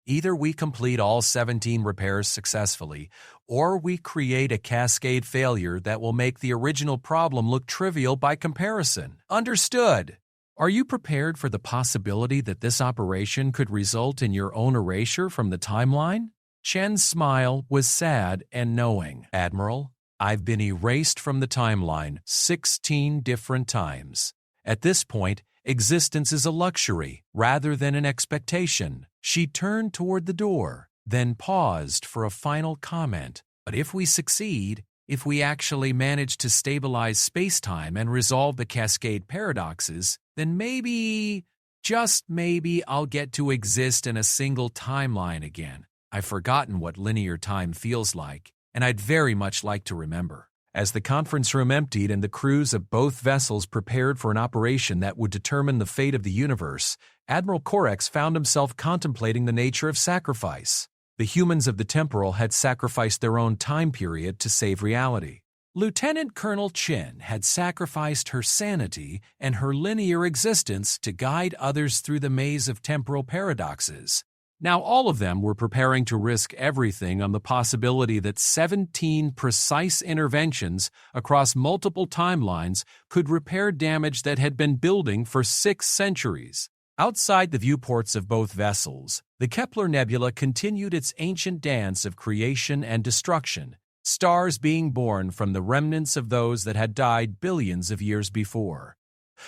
Speaker 1: Either we complete all 17 repairs successfully, or we create a cascade failure that will make the original problem look trivial by comparison." "Understood." "Are you prepared for the possibility that this operation could result in your own erasure from the timeline?" Chen's smile was sad and knowing. "Admiral, I've been erased from the timeline 16 different times. At this point, existence is a luxury rather than an expectation." She turned toward the door, then paused for a final comment. "But if we succeed, if we actually manage to stabilize space-time and resolve the cascade paradoxes, then maybe, just maybe, I'll get to exist in a single timeline again. I've forgotten what linear time feels like, and I'd very much like to remember." As the conference room emptied and the crews of both vessels prepared for an operation that would determine the fate of the universe, Admiral Corex found himself contemplating the nature of sacrifice. The humans of the temporal had sacrificed their own time period to save reality. Lieutenant Colonel Chen had sacrificed her sanity and her linear existence to guide others through the maze of temporal paradoxes. Now all of them were preparing to risk everything on the possibility that 17 precise interventions across multiple timelines could repair damage that had been building for 6 centuries. Outside the viewports of both vessels, the Kepler Nebula continued its ancient dance of creation and destruction, stars being born from the remnants of those that had died billions of years before.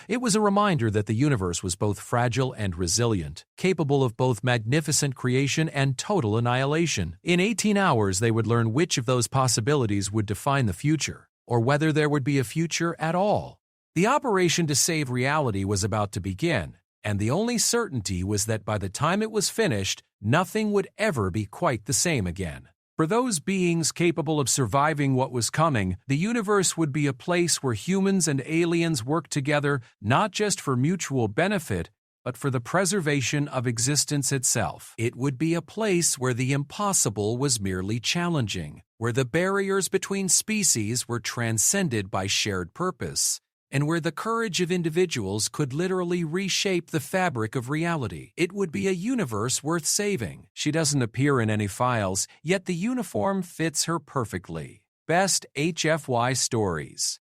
Speaker 1: It was a reminder that the universe was both fragile and resilient, capable of both magnificent creation and total annihilation. In 18 hours, they would learn which of those possibilities would define the future, or whether there would be a future at all. The operation to save reality was about to begin, and the only certainty was that by the time it was finished, nothing would ever be quite the same again. For those beings capable of surviving what was coming, the universe would be a place where humans and aliens worked together not just for mutual benefit, but for the preservation of existence itself. It would be a place where the impossible was merely challenging, where the barriers between species were transcended by shared purpose, and where the courage of individuals could literally reshape the fabric of reality. It would be a universe worth saving. She doesn't appear in any files, yet the uniform fits her perfectly. Best HFY Stories.